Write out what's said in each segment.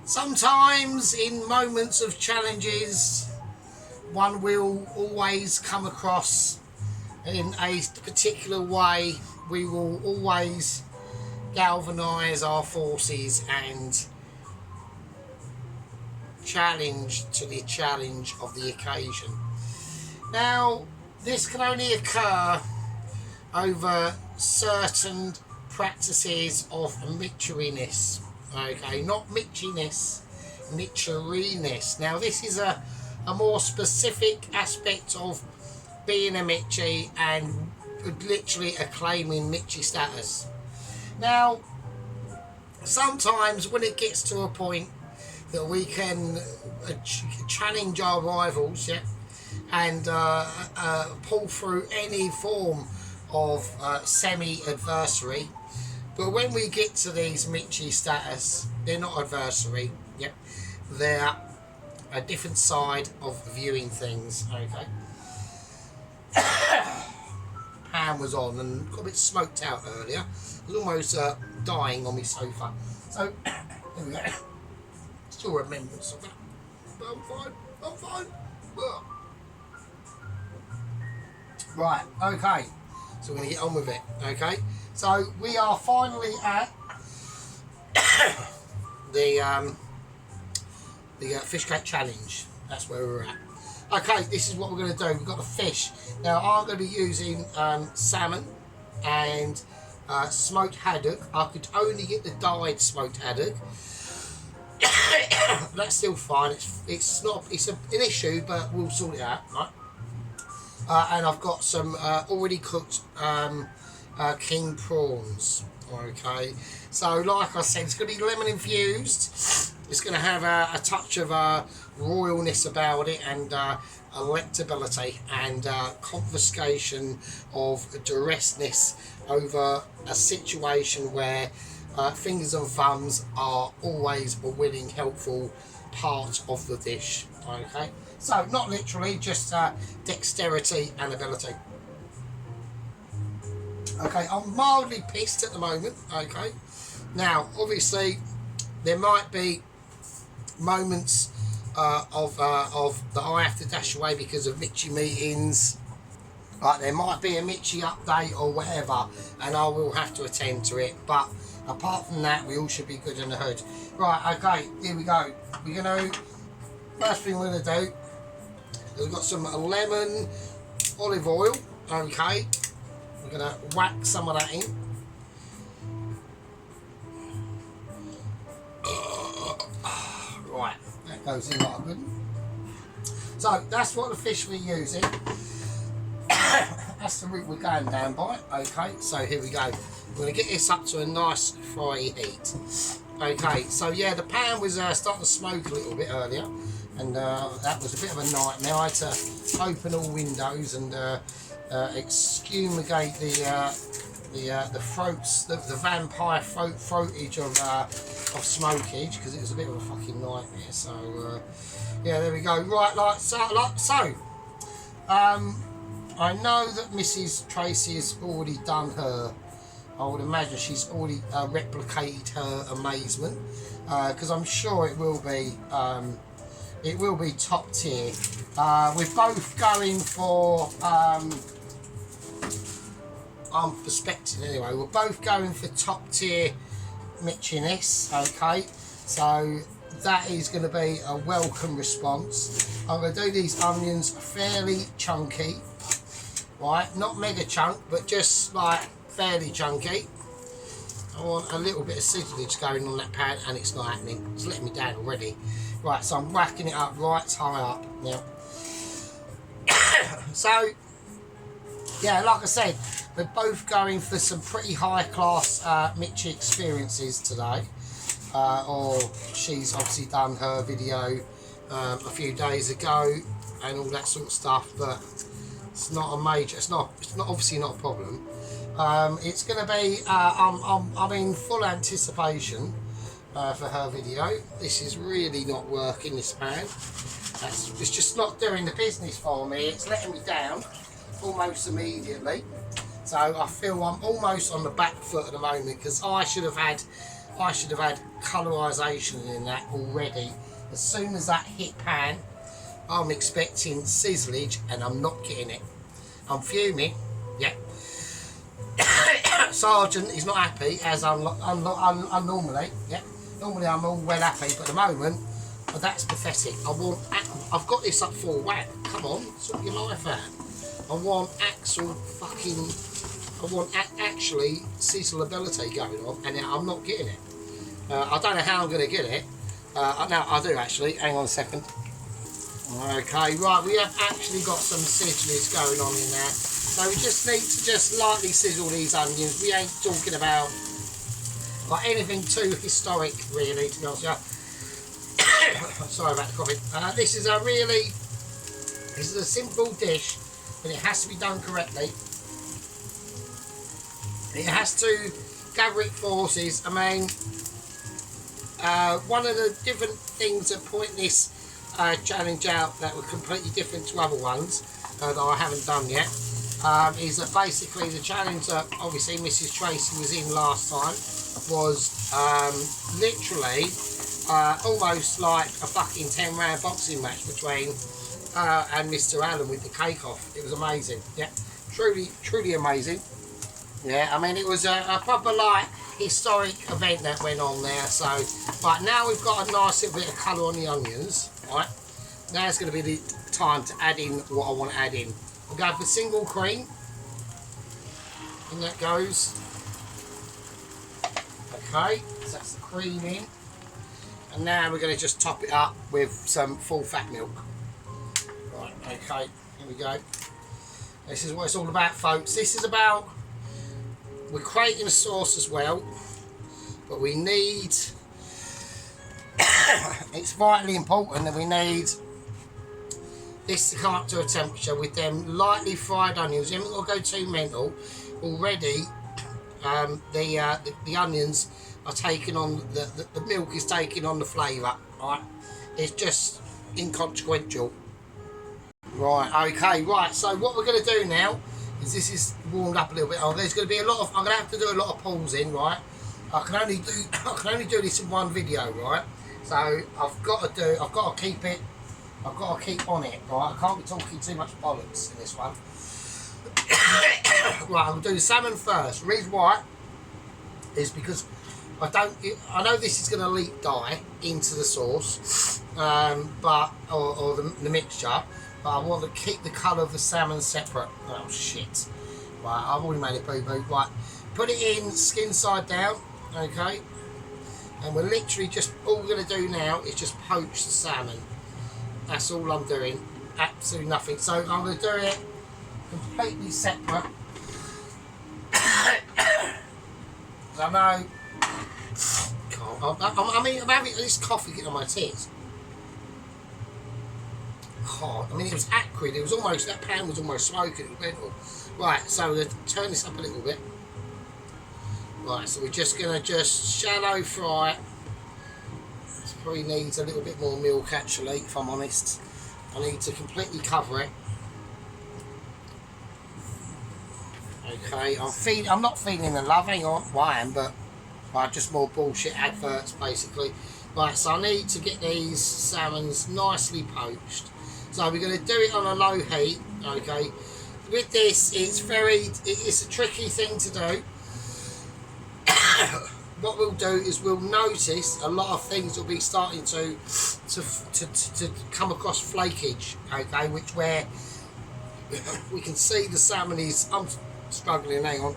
Sometimes in moments of challenges, one will always come across in a particular way. We will always galvanise our forces and challenge to the challenge of the occasion. Now, this can only occur over certain practices of mitcheriness. Okay, not mitchiness, mitcheriness. Now, this is a more specific aspect of being a Mitchie and literally acclaiming Mitchie status. Now, sometimes when it gets to a point that we can challenge our rivals, yeah, and pull through any form of semi-adversary, but when we get to these Mitchie status, they're not adversary, yep, they're a different side of viewing things. Okay. Pan was on and got a bit smoked out earlier. I was almost dying on my sofa. So, there we go. Still remembrance of that. But I'm fine. I'm fine. Ugh. Right, okay. So we're going to get on with it. Okay. So we are finally at the fish cake challenge. That's where we're at. Okay, this is what we're going to do. We've got the fish. Now I'm going to be using salmon and smoked haddock. I could only get the dyed smoked haddock. That's still fine. It's an issue, but we'll sort it out, right? And I've got some already cooked king prawns. Okay, so like I said, it's going to be lemon infused. It's going to have a touch of royalness about it, and electability, and confiscation of duressness over a situation where fingers and thumbs are always a willing, helpful part of the dish. Okay, so not literally, just dexterity and ability. Okay, I'm mildly pissed at the moment. Okay, now obviously there might be moments of that I have to dash away because of Mitchie meetings. Like there might be a Mitchie update or whatever, and I will have to attend to it. But apart from that, we all should be good in the hood. Right, okay, here we go. We're gonna, first thing we're gonna do is we've got some lemon olive oil. Okay, we're gonna whack some of that in. Right, that goes in like a good. So that's what the fish we're using. That's the route we're going down by. Okay, so here we go. We're going to get this up to a nice fry heat. Okay, so yeah, the pan was starting to smoke a little bit earlier, and that was a bit of a nightmare. I had to open all windows and excumigate the throats, the vampire throatage of smokage, because it was a bit of a fucking nightmare. So yeah, there we go. Right, like so. I know that Mrs. Tracey has already done her. I would imagine she's already replicated her amazement, because I'm sure it will be top tier. We're both going for I'm perspective anyway. We're both going for top tier Mitchiness. Okay, so that is going to be a welcome response. I'm going to do these onions fairly chunky, right? Not mega chunk, but just like fairly chunky. I want a little bit of sizzlage going on that pan, and it's not happening. It's letting me down already. Right, so I'm whacking it up right high up now. So yeah, like I said, we're both going for some pretty high class Mitchie experiences today. Or she's obviously done her video a few days ago and all that sort of stuff, but it's not a major, it's not obviously not a problem. It's going to be I'm in full anticipation for her video. This is really not working, this pan. It's just not doing the business for me. It's letting me down almost immediately. So I feel I'm almost on the back foot at the moment, because I should have had I should have had colorisation in that already. As soon as that hit pan, I'm expecting sizzlage and I'm not getting it. I'm fuming, yeah. Sargent is not happy, as I'm normally, yeah. Normally I'm all well happy, but at the moment, that's pathetic. I've got this up for whack. Come on, sort your life out. I want actually sizzleability going on, and I'm not getting it. I don't know how I'm going to get it. No, I do actually. Hang on a second. Okay, right, we have actually got some sizzlers going on in there. So we just need to just lightly sizzle these onions. We ain't talking about like anything too historic, really, to be honest with you. Sorry about the coffee. This is a simple dish, but it has to be done correctly. It has to gather its forces. I mean, one of the different things that point this challenge out that were completely different to other ones that I haven't done yet is that basically the challenge that obviously Mrs. Tracey was in last time was literally almost like a fucking 10-round boxing match between and Mr. Allen with the cake off. It was amazing, yeah, truly amazing. Yeah, I mean it was a proper like historic event that went on there. So, right, now we've got a nice little bit of colour on the onions. Right, now it's going to be the time to add in what I want to add in. We'll go for single cream, and that goes. Okay, so that's the cream in, and now we're going to just top it up with some full fat milk. Right, okay, here we go. This is what it's all about, folks. This is about, we're creating a sauce as well, but we need, it's vitally important that we need this to come up to a temperature with them lightly fried onions. You haven't got to go too mental. Already, the onions are taking on, the milk is taking on the flavour, right? It's just inconsequential. Right, okay, right, so what we're going to do now is this is warmed up a little bit. There's going to be a lot of, I'm going to have to do a lot of pausing, right? I can only do this in one video, right? So I've got to keep on it, right? I can't be talking too much bollocks in this one. Right, I'm going to do the salmon first. The reason why is because I know this is going to leak dye into the sauce, or the mixture, but I want to keep the colour of the salmon separate. Oh shit. Right, I've already made it boo-boo. Right, put it in skin side down, okay? And we're literally just, all we're going to do now is just poach the salmon. That's all I'm doing. Absolutely nothing. So I'm going to do it completely separate. I know. I mean, I'm having this coffee getting on my teeth. God, I mean, it was acrid. It was almost, that pan was almost smoking. It was mental. Right, so we're going to turn this up a little bit. Right, so we're just going to just shallow fry it. This probably needs a little bit more milk, actually, if I'm honest. I need to completely cover it. Okay, I'm not feeling the love, hang on, well, I am, but just more bullshit adverts, basically. Right, so I need to get these salmons nicely poached. So we're going to do it on a low heat, okay. With this, it's a tricky thing to do. What we'll do is we'll notice a lot of things will be starting to come across flakage, okay, where we can see the salmon is, I'm struggling, hang on.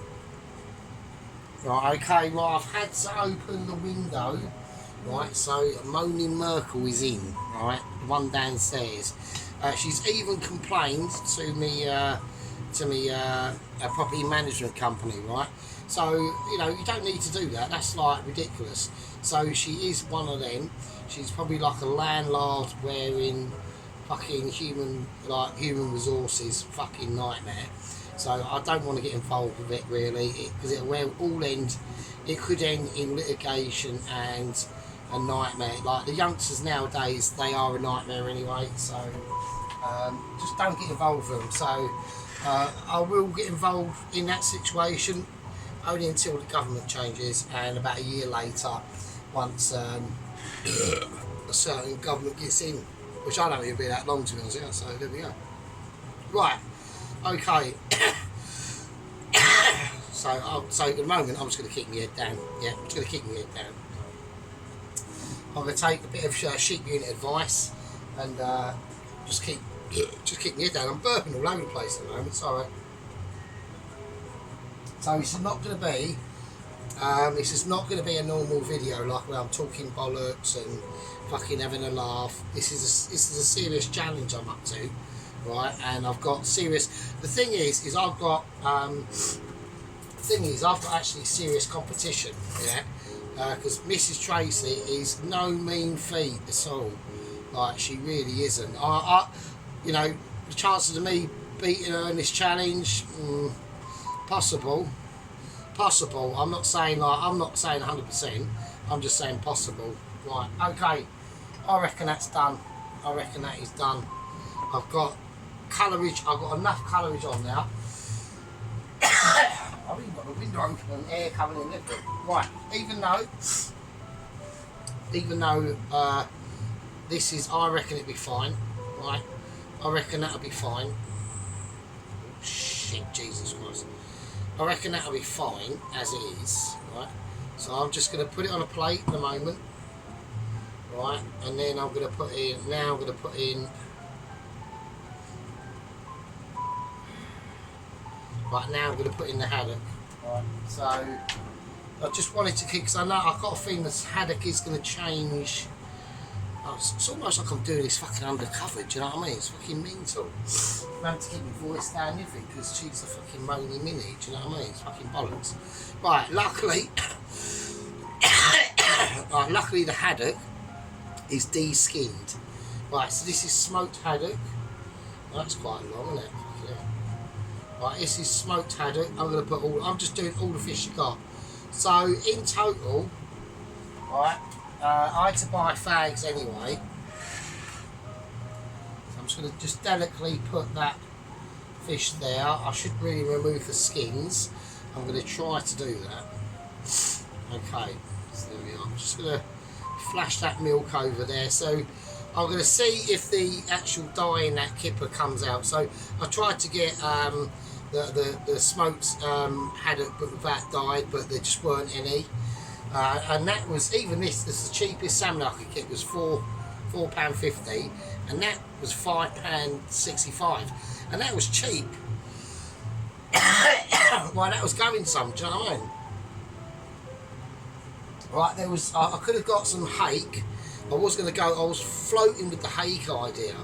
Right, okay, right, I've had to open the window, right, so Moaning Merkel is in, right, the one downstairs. She's even complained to me, a property management company, right? So, you know, you don't need to do that. That's like ridiculous. So she is one of them. She's probably like a landlord wearing fucking human resources fucking nightmare. So I don't want to get involved with it really, because it will all end. It could end in litigation and a nightmare. Like the youngsters nowadays, they are a nightmare anyway. So just don't get involved with them. So I will get involved in that situation. only until the government changes, and about a year later, once a certain government gets in, which I don't think it'll be that long to be honest. Yeah, so there we go. Right, okay. So at the moment, I'm just going to keep my head down. Yeah, I'm just going to keep my head down. I'm going to take a bit of sheep unit advice and just keep my head down. I'm burping all over the place at the moment. Sorry. So this is not going to be. This is not going to be a normal video like where I'm talking bollocks and fucking having a laugh. This is a serious challenge I'm up to, right? And I've got serious. The thing is I've got actually serious competition, yeah. Because Mrs. Tracey is no mean feat at all. Like she really isn't. You know, the chances of me beating her in this challenge, possible. I'm not saying 100%. I'm just saying possible. Right. Okay. I reckon that's done. I reckon that is done. I've got colourage. I've got enough colourage on now. I've even got the window open and air coming in there. Right. Even though this is, I reckon it'll be fine. Right. I reckon that'll be fine. Shit, Jesus Christ. I reckon that'll be fine as it is, right? So I'm just going to put it on a plate at the moment, right? And then I'm going to put in, right, now I'm going to put in the haddock, right? So I just wanted to keep, because I know I've got a feeling this haddock is going to change. It's almost like I'm doing this fucking undercover, do you know what I mean? It's fucking mental. I'm having to keep my voice down and everything because she's a fucking moany minnie, do you know what I mean? It's fucking bollocks. Right, luckily the haddock is de-skinned. Right, so this is smoked haddock. That's quite long, isn't it? Yeah. Right, this is smoked haddock. I'm just doing all the fish you got. So in total, right, I had to buy fags anyway. So I'm just going to just delicately put that fish there. I should really remove the skins. I'm going to try to do that. Okay, so there we are. I'm just going to flash that milk over there. So I'm going to see if the actual dye in that kipper comes out. So I tried to get the smoked haddock but without dye, but there just weren't any. And that was, even this is the cheapest salmon I could get, was £4.50, and that was £5.65, and that was cheap. Well, that was going some, do you know what I mean? Right, there was, I could have got some hake. I was floating with the hake idea.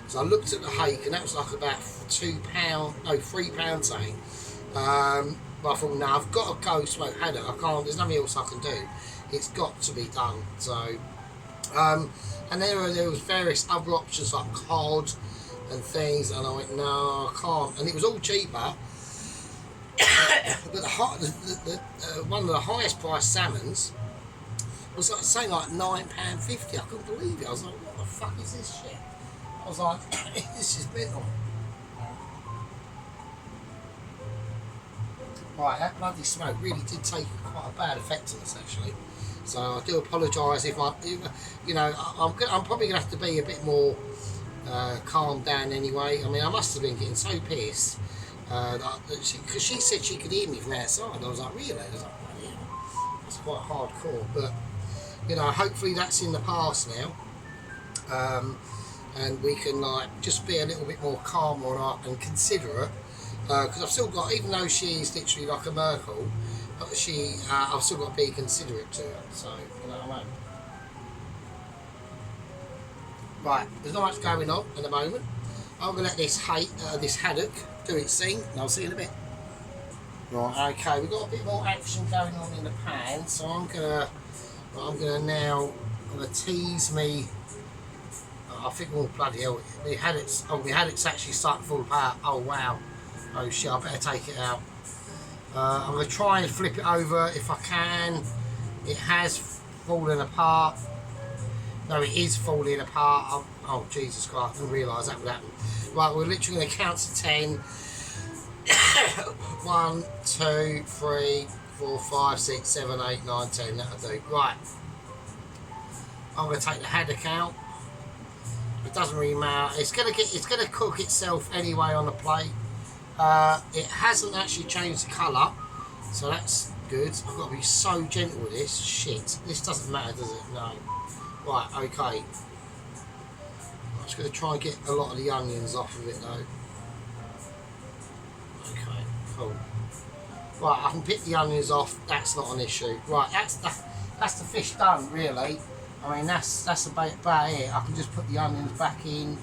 So I looked at the hake, and that was like about £3 something. But I thought, no, I've got to go smoke haddock. I can't, there's nothing else I can do. It's got to be done. So, and there was various other options like cod and things, and I went, no, I can't. And it was all cheaper. But one of the highest priced salmons was like saying like £9.50. I couldn't believe it. I was like, what the fuck is this shit? I was like, this is mental. Right, that bloody smoke really did take quite a bad effect on us actually. So I do apologise if you know, I'm probably going to have to be a bit more calmed down anyway. I mean, I must have been getting so pissed because she said she could hear me from outside. I was like, really? I was like, oh, yeah, that's quite hardcore. But you know, hopefully that's in the past now, and we can like just be a little bit more calm on and considerate. Because I've still got, even though she's literally like a Merkel, but I've still got to be considerate to her. So you know what I mean. Right, there's not much going on at the moment. I'm gonna let this haddock do its thing, and I'll see you in a bit. Right, okay, we've got a bit more action going on in the pan, so I'm gonna now tease me. I think, oh bloody hell, my haddock's actually starting to fall apart. Oh wow. Oh shit, I better take it out. I'm going to try and flip it over if I can. It has fallen apart. No, it is falling apart. Oh Jesus Christ, I didn't realise that would happen. Right, we're literally going to count to 10. 1, 2, 3, 4, 5, 6, 7, 8, 9, 10. That'll do. Right. I'm going to take the haddock out. It doesn't really matter. It's going to cook itself anyway on the plate. It hasn't actually changed the colour, so that's good. I've got to be so gentle with this. Shit. This doesn't matter, does it? No. Right. Okay. I'm just going to try and get a lot of the onions off of it though. Okay. Cool. Right. I can pick the onions off. That's not an issue. Right. That's the fish done, really. I mean, that's about it. I can just put the onions back in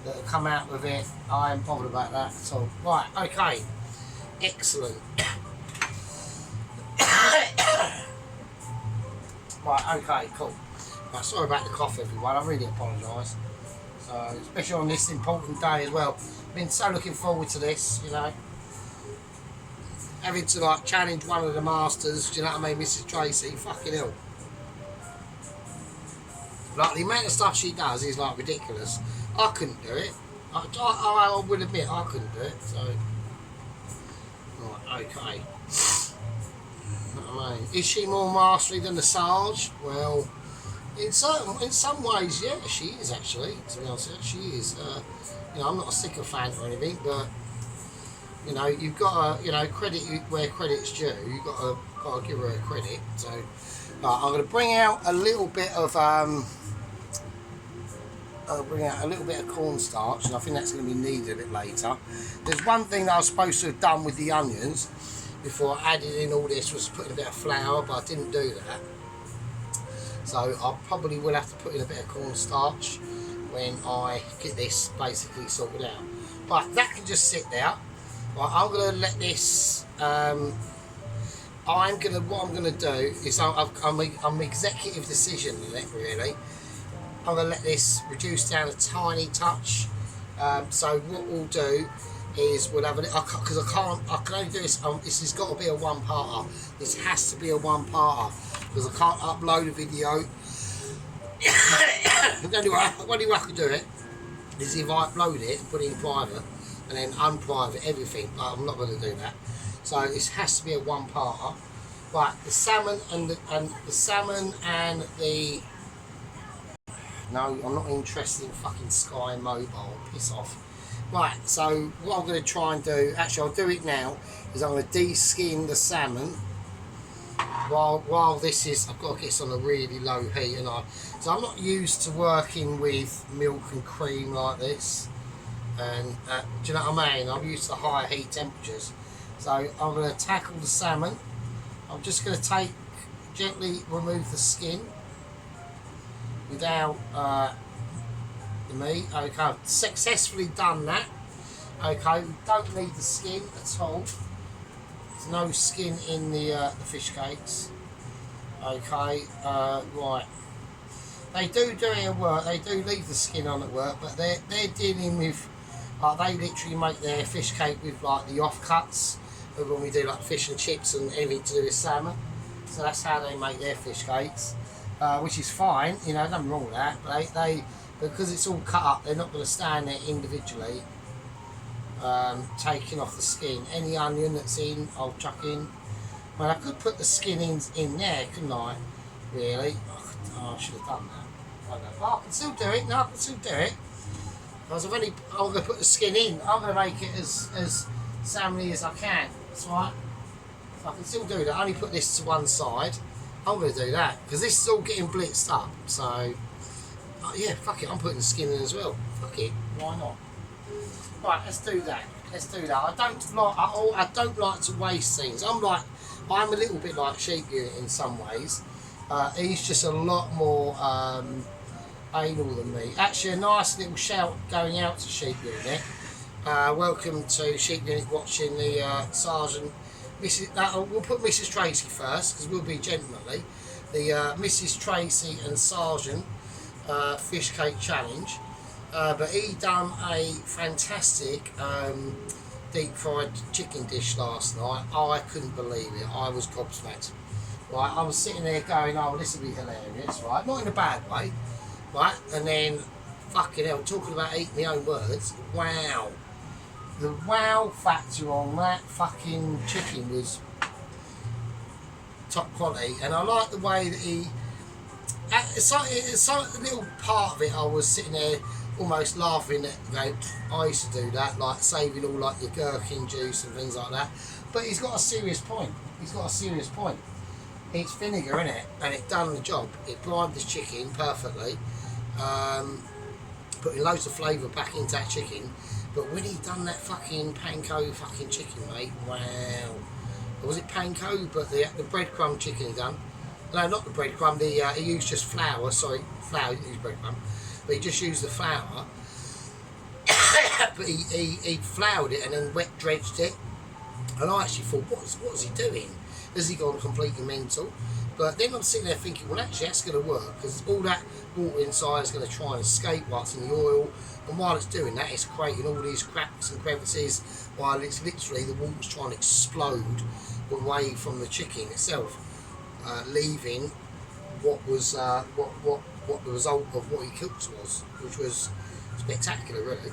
that'll come out with it. I ain't bothered about that at all. Right, okay. Excellent. Right, okay, cool. Right, sorry about the cough, everyone. I really apologise. So, especially on this important day as well. I've been so looking forward to this, you know. Having to, like, challenge one of the masters, do you know what I mean, Mrs. Tracey? Fucking hell. Like, the amount of stuff she does is, like, ridiculous. I couldn't do it. I will admit I couldn't do it, so... Right, okay. You know what I mean? Is she more mastery than the Sarge? Well, in some ways, yeah, she is, actually. To be honest, she is. You know, I'm not a sycophant or anything, but... You know, you've got to, you know, credit where credit's due. You've got to give her a credit, so... I'm going to bring out a little bit of cornstarch, and I think that's going to be needed a bit later. There's one thing that I was supposed to have done with the onions before I added in all this, was put in a bit of flour, but I didn't do that. So I probably will have to put in a bit of cornstarch when I get this basically sorted out. But that can just sit there. Right, I'm going to let this... what I'm gonna do is I'm executive decision in it, really. I'm gonna let this reduce down a tiny touch. So what we'll do is we'll have because I can only do this. This has got to be a one-parter. This has to be a one-parter because I can't upload a video. The only way I can do it is if I upload it and put it in private and then unprivate everything. But I'm not going to do that. So this has to be a one-parter. Right, the salmon and the no, I'm not interested in fucking Sky Mobile. Piss off. Right, so what I'm going to try and do, actually I'll do it now, is I'm going to de-skin the salmon while this is, I've got to get this on a really low heat, and so I'm not used to working with milk and cream like this, and do you know what I mean? I'm used to higher heat temperatures. So I'm going to tackle the salmon. I'm just going to gently remove the skin without the meat. Okay, I've successfully done that. Okay, we don't need the skin at all. There's no skin in the fish cakes. Okay, right. They do it at work. They do leave the skin on at work, but they're dealing with. They literally make their fish cake with like the offcuts of when we do like fish and chips and anything to do with salmon. So that's how they make their fish cakes, which is fine. You know, nothing wrong with that. But they because it's all cut up, they're not going to stand there individually. Taking off the skin. Any onion that's in, I'll chuck in. Well, I could put the skin in there, couldn't I? Really? Oh, I should have done that. But I can still do it. No, I can still do it. Because I'm going to put the skin in. I'm going to make it as salmony as I can. That's right. So I can still do that. I only put this to one side. I'm going to do that because this is all getting blitzed up. So yeah, fuck it. I'm putting the skin in as well. Fuck it. Why not? Right, let's do that. Let's do that. I don't like to waste things. I'm a little bit like Sheep Unit in some ways. He's just a lot more anal than me. Actually, a nice little shout going out to Sheep Unit. Welcome to Sheep Unit watching the Sargent. We'll put Mrs. Tracey first because we'll be gentlemanly. The Mrs. Tracey and Sargent fish cake challenge. But he done a fantastic deep fried chicken dish last night. I couldn't believe it. I was gobsmacked. Right, I was sitting there going, oh, this will be hilarious, right? Not in a bad way, right? And then, fucking hell, talking about eating my own words. Wow. the wow factor on that fucking chicken was top quality, and I like the way that he. It's like a little part of it. I was sitting there almost laughing at. I used to do that, like saving all like your gherkin juice and things like that. But he's got a serious point. He's got a serious point. It's vinegar in it, and it done the job. It brined this chicken perfectly, putting loads of flavour back into that chicken. But when he done that fucking panko fucking chicken, mate, wow. Or was it panko? But the breadcrumb chicken he done. No, not the breadcrumb. He used just flour. Sorry, flour. He didn't use breadcrumb, but he just used the flour. But he floured it and then wet dredged it. And I actually thought, what is he doing? Has he gone completely mental? But then I'm sitting there thinking, well, actually that's going to work, because all that water inside is going to try and escape whilst in the oil, and while it's doing that, it's creating all these cracks and crevices, while it's literally the water's trying to explode away from the chicken itself, leaving what was what the result of what he cooked was, which was spectacular, really.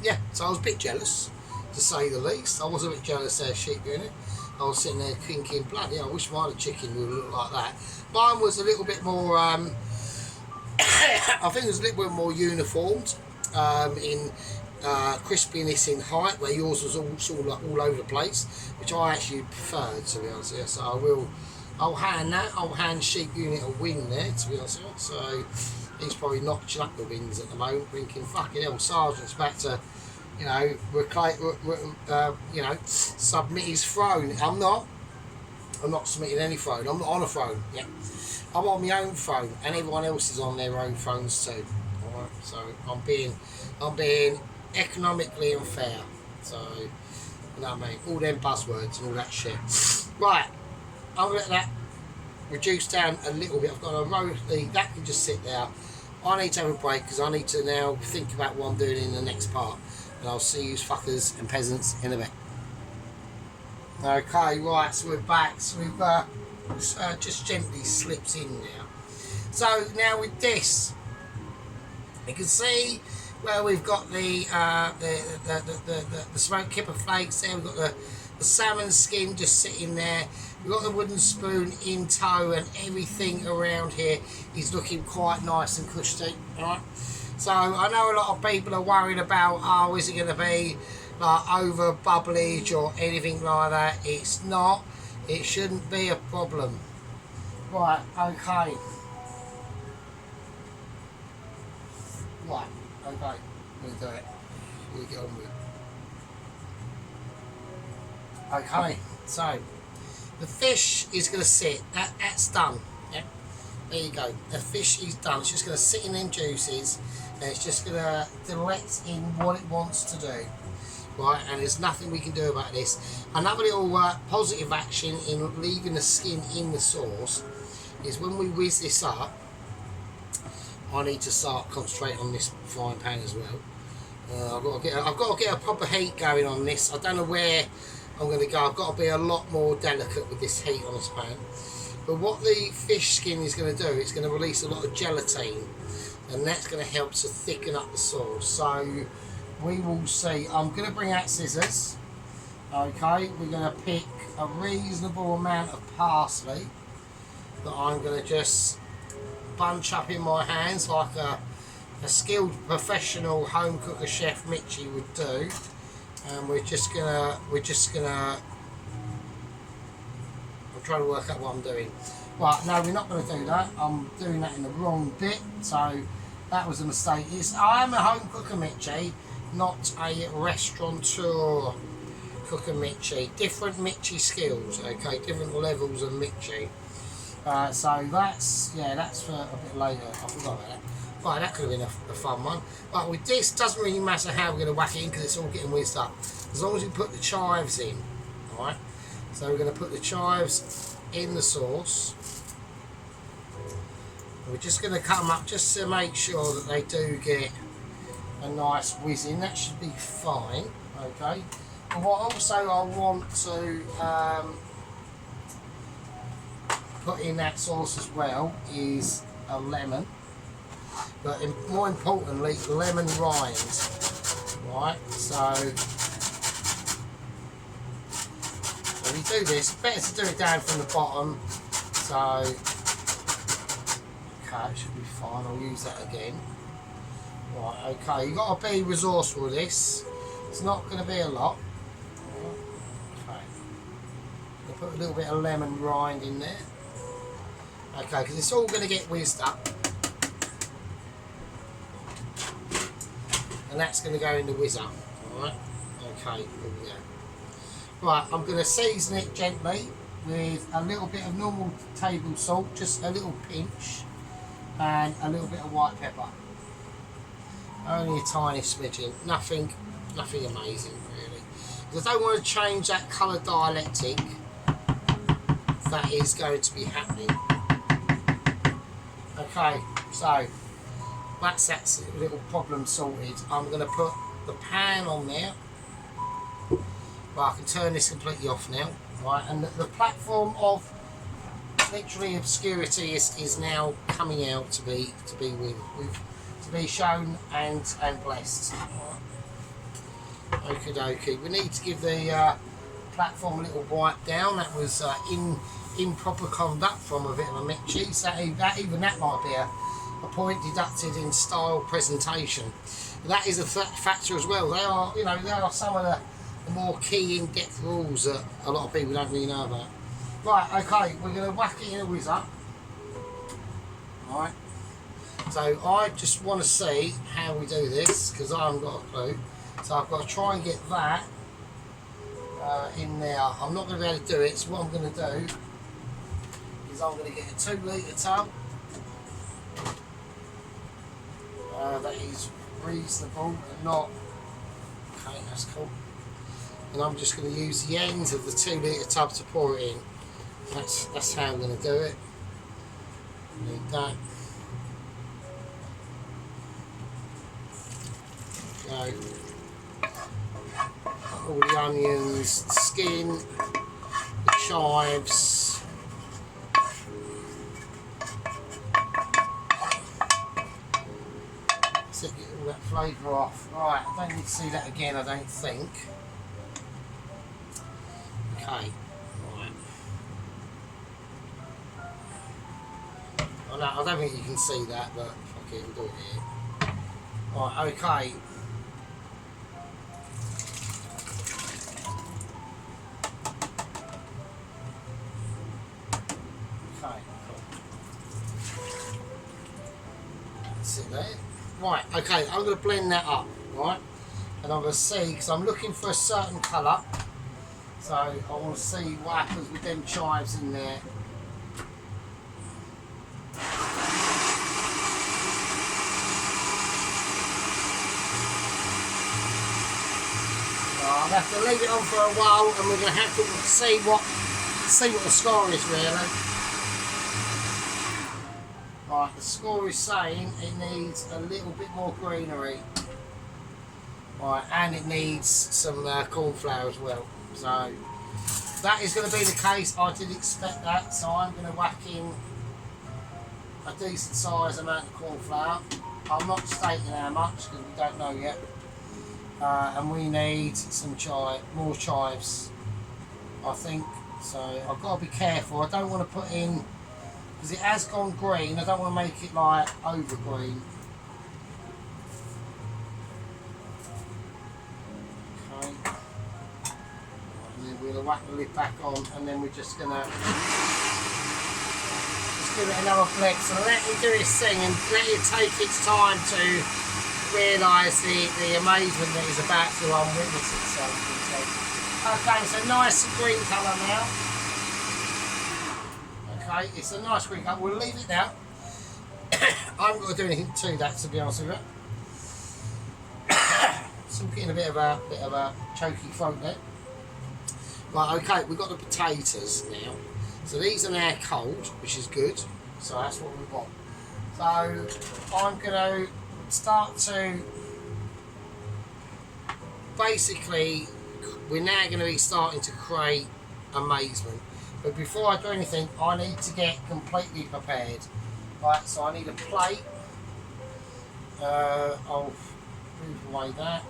Yeah, so I was a bit jealous, to say the least. I was a bit jealous of sheep doing it. I was sitting there thinking, bloody hell, I wish my chicken would look like that. Mine was a little bit more, I think it was a little bit more uniformed in crispiness in height, where yours was all sort of like all over the place, which I actually preferred, to be honest with you. So I'll hand sheep unit a win there, to be honest with you. So he's probably notching up the wins at the moment, thinking, fucking hell, Sargent's back to, you know, submit his throne. I'm not submitting any throne. I'm not on a throne. Yeah, I'm on my own throne, and everyone else is on their own thrones too. All right, so I'm being economically unfair. So, you know what I mean? All them buzzwords and all that shit. Right, I'm gonna let that reduce down a little bit. I've got a roast. That can just sit there. I need to have a break, because I need to now think about what I'm doing in the next part. And I'll see you fuckers and peasants in a bit. Okay, right, so we're back. So we've just gently slipped in now. So now with this, you can see where we've got the smoked kipper flakes there. We've got the salmon skin just sitting there. We've got the wooden spoon in tow, and everything around here is looking quite nice and cushy. Right? So I know a lot of people are worried about, oh, is it going to be like over bubblage or anything like that? It's not. It shouldn't be a problem. Right, okay. Right, okay. We'll do it. We'll get on with it. Okay, so the fish is going to sit. That's done. Yeah. There you go. The fish is done. It's just going to sit in them juices, and it's just going to direct in what it wants to do. Right, and there's nothing we can do about this. Another little positive action in leaving the skin in the sauce is when we whiz this up, I need to start concentrating on this frying pan as well. I've got to get a proper heat going on this. I don't know where I'm going to go. I've got to be a lot more delicate with this heat on this pan. But what the fish skin is going to do, it's going to release a lot of gelatine, and that's going to help to thicken up the sauce. So we will see. I'm going to bring out scissors. Okay, we're going to pick a reasonable amount of parsley that I'm going to just bunch up in my hands like a skilled professional home cooker chef Mitchie would do. And we're just gonna I'm trying to work out what I'm doing. Right, no, we're not going to do that. I'm doing that in the wrong bit, so that was a mistake. I am a home cooker Mitchie, not a restaurateur cooker Mitchie. Different Mitchie skills, okay, different levels of Mitchie. So that's for a bit later. I forgot about that. Right, that could have been a fun one. But with this, doesn't really matter how we're going to whack it in, because it's all getting whizzed up. As long as we put the chives in, alright? So we're going to put the chives in the sauce. And we're just going to cut them up just to make sure that they do get a nice whiz in. That should be fine, okay? And what also I want to put in that sauce as well is a lemon. But more importantly, lemon rinds. Right, so when you do this, it's better to do it down from the bottom. So, okay, it should be fine. I'll use that again. Right, okay, you've got to be resourceful with this. It's not going to be a lot. Okay, I'll put a little bit of lemon rind in there. Okay, because it's all going to get whizzed up. And that's going to go in the whizzer. Alright, okay, here we go. Right, I'm going to season it gently with a little bit of normal table salt, just a little pinch, and a little bit of white pepper. Only a tiny smidgen, nothing amazing really. Because I don't want to change that colour dialectic that is going to be happening. Okay, so that's that little problem sorted. I'm going to put the pan on there. Right, I can turn this completely off now. Right, and the platform of literally obscurity is now coming out to be shown and blessed. Right. Okie dokie. We need to give the platform a little wipe down. That was improper conduct from a bit of a Mitchie. So even that might be a point deducted in style presentation. That is a factor as well. They are, you know, there are some of the more key in-depth rules that a lot of people don't really know about. Right, okay, we're going to whack it in a whizzer. Alright. So I just want to see how we do this, because I haven't got a clue. So I've got to try and get that in there. I'm not going to be able to do it, so what I'm going to do is I'm going to get a 2 litre tub. That is reasonable and not... Okay, that's cool. And I'm just going to use the ends of the 2 litre tub to pour it in. That's how I'm going to do it. Need that. Go. All the onions, the skin, the chives. So get all that flavour off. Right, I don't need to see that again, I don't think. Okay, right. Oh, no, I don't think you can see that, but fuck it, we'll do it here. Right, okay. Okay, cool. That's it there. Right, okay, I'm going to blend that up, right? And I'm going to see, because I'm looking for a certain colour. So I want to see what happens with them chives in there. I'll have to leave it on for a while, and we're going to have to see what the score is really. Right, the score is saying it needs a little bit more greenery. Right, and it needs some cornflour as well. So that is going to be the case. I did expect that, so I'm going to whack in a decent size amount of cornflour. I'm not stating how much because we don't know yet. And we need some more chives, I think. So I've got to be careful. I don't want to put in, because it has gone green, I don't want to make it like over green. Okay. And then we'll whack the lid back on, and then we're just going to give it another flex and let it do its thing and let it take its time to realise the amazement that is about to unwitness itself. Okay, it's a nice green colour now. Okay, it's a nice green colour. We'll leave it now. I haven't got to do anything to that, to be honest with you. So I'm getting a bit of a choky throat there. Right, okay, we've got the potatoes now. So these are now cold, which is good. So that's what we want. So I'm going to start to, basically, we're now going to be starting to create amazement. But before I do anything, I need to get completely prepared. Right, so I need a plate. I'll move away that.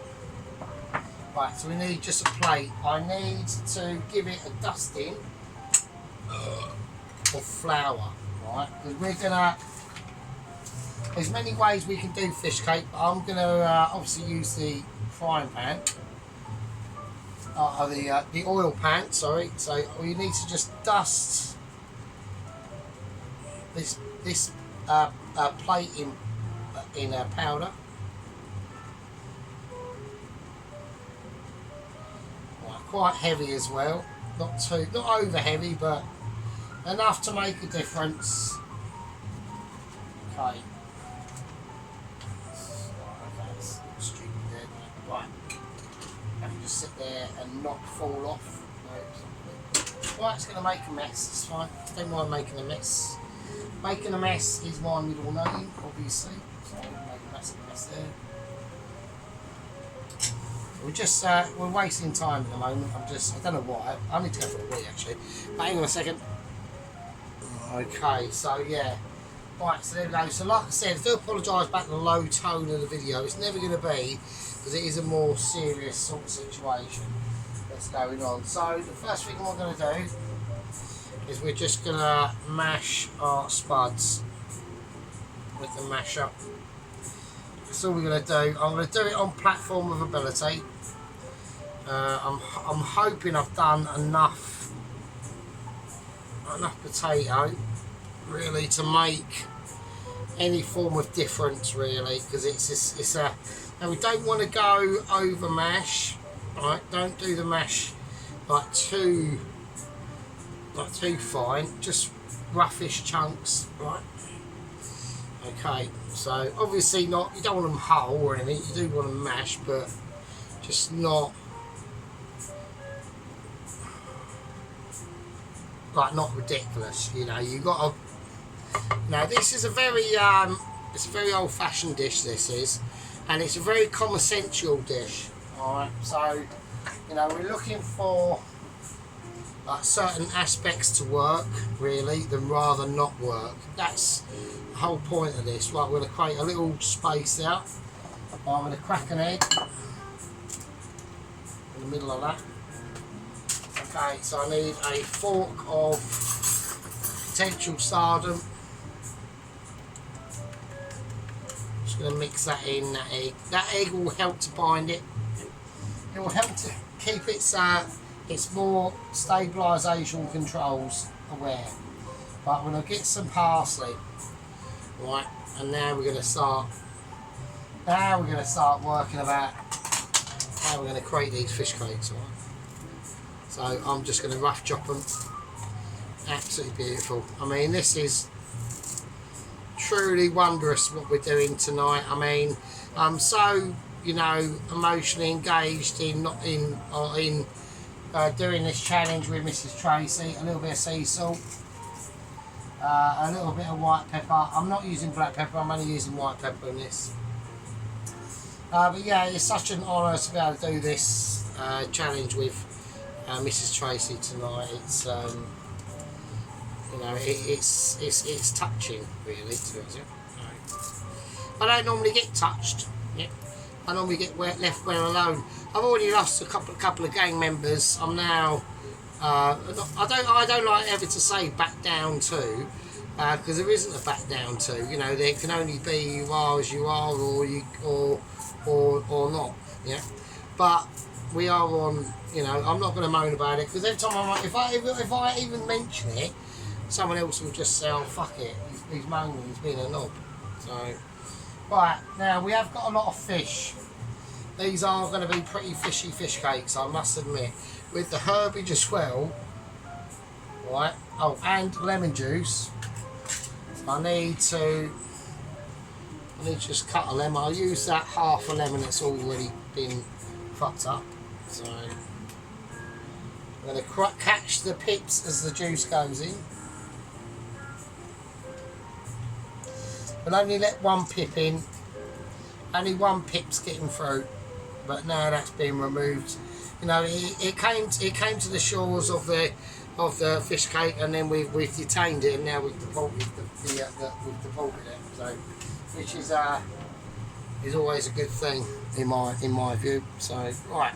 Right, so we need just a plate. I need to give it a dusting of flour, right? Because we're gonna. There's many ways we can do fish cake, but I'm gonna obviously use the frying pan, the oil pan. Sorry. So we need to just dust this plate in powder. Quite heavy as well, not over heavy, but enough to make a difference. Okay. It's stupid there. Right. I can just sit there and not fall off. No, right, it's going to make a mess. It's fine. Don't mind making a mess. Making a mess is my middle name, obviously. So make a massive mess there. We're wasting time at the moment. I don't know why. I need to go for a wee actually. But hang on a second. Okay, so yeah. Right, so there we go. So like I said, I do apologise about the low tone of the video. It's never going to be, because it is a more serious sort of situation that's going on. So the first thing we're going to do is we're just going to mash our spuds with the masher. That's all we're going to do. I'm going to do it on platform of ability. I'm hoping I've done enough potato really to make any form of difference really, because it's a. Now we don't want to go over mash, right? Don't do the mash like too fine. Just roughish chunks, right? Okay, so obviously not, you don't want them whole or anything, you do want them mashed, but just not ridiculous, you know. You got to. Now this is a very it's a very old-fashioned dish, this is, and it's a very consensual dish. All right, so you know we're looking for like certain aspects to work really, than rather not work. That's the whole point of this. Right, we're going to create a little space out. I'm going to crack an egg in the middle of that. Okay, so I need a fork of potential Sargent. Just going to mix that in, that egg. That egg will help to bind it. It will help to keep its more stabilisation controls aware. But we're going to get some parsley. Right, and now we're going to start. Now we're going to start working about how we're going to create these fish cakes. Right? So I'm just going to rough chop them. Absolutely beautiful. I mean, this is truly wondrous what we're doing tonight. I mean, I'm so, you know, emotionally engaged in doing this challenge with Mrs. Tracey. A little bit of sea salt, a little bit of white pepper. I'm not using black pepper, I'm only using white pepper in this. But yeah, it's such an honour to be able to do this challenge with Mrs. Tracey tonight. It's you know, it's touching really, to be honest. I don't normally get touched. Yeah. I normally get left well alone. I've already lost a couple of gang members. I'm now I don't like ever to say back down to, because there isn't a back down to. You know, there can only be you are as you are, or not. Yeah, but we are on. You know, I'm not going to moan about it, because every time if I even mention it, someone else will just say, "Oh fuck it, he's moaning, he's being a knob." So, right now we have got a lot of fish. These are going to be pretty fishy fish cakes, I must admit, with the herbage as well. Right. Oh, and lemon juice. I need to just cut a lemon. I'll use that half a lemon that's already been fucked up. So I'm going to catch the pips as the juice goes in. But only let one pip in. Only one pip's getting through. But now that's been removed. You know, it came to the shores of the fish cake, and then we've detained it, and now we've deported it. So, which is always a good thing in my view. So right,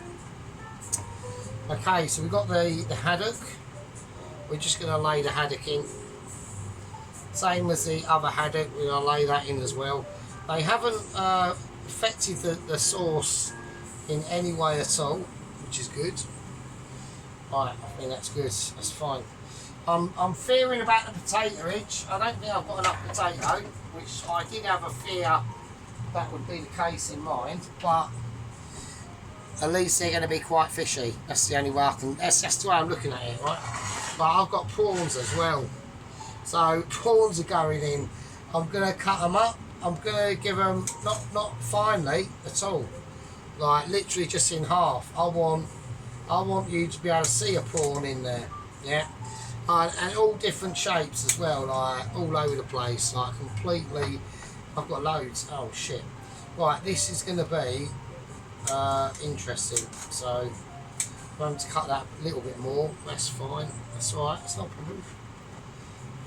Okay, so we've got the haddock. We're just going to lay the haddock in. Same as the other haddock, we're going to lay that in as well. They haven't affected the sauce in any way at all, which is good. Right, I think that's good, that's fine. I'm fearing about the potato edge. I don't think I've got enough potato, which I did have a fear that would be the case in mind, but at least they're going to be quite fishy. That's the only way I can, that's the way I'm looking at it, right? But I've got prawns as well. So prawns are going in. I'm going to cut them up. I'm going to give them, not finely at all, like literally just in half. I want you to be able to see a prawn in there, yeah? And all different shapes as well, like all over the place, like completely. I've got loads. Oh shit! Right, this is going to be interesting. So I'm going to cut that a little bit more. That's fine. That's all right. It's not a problem.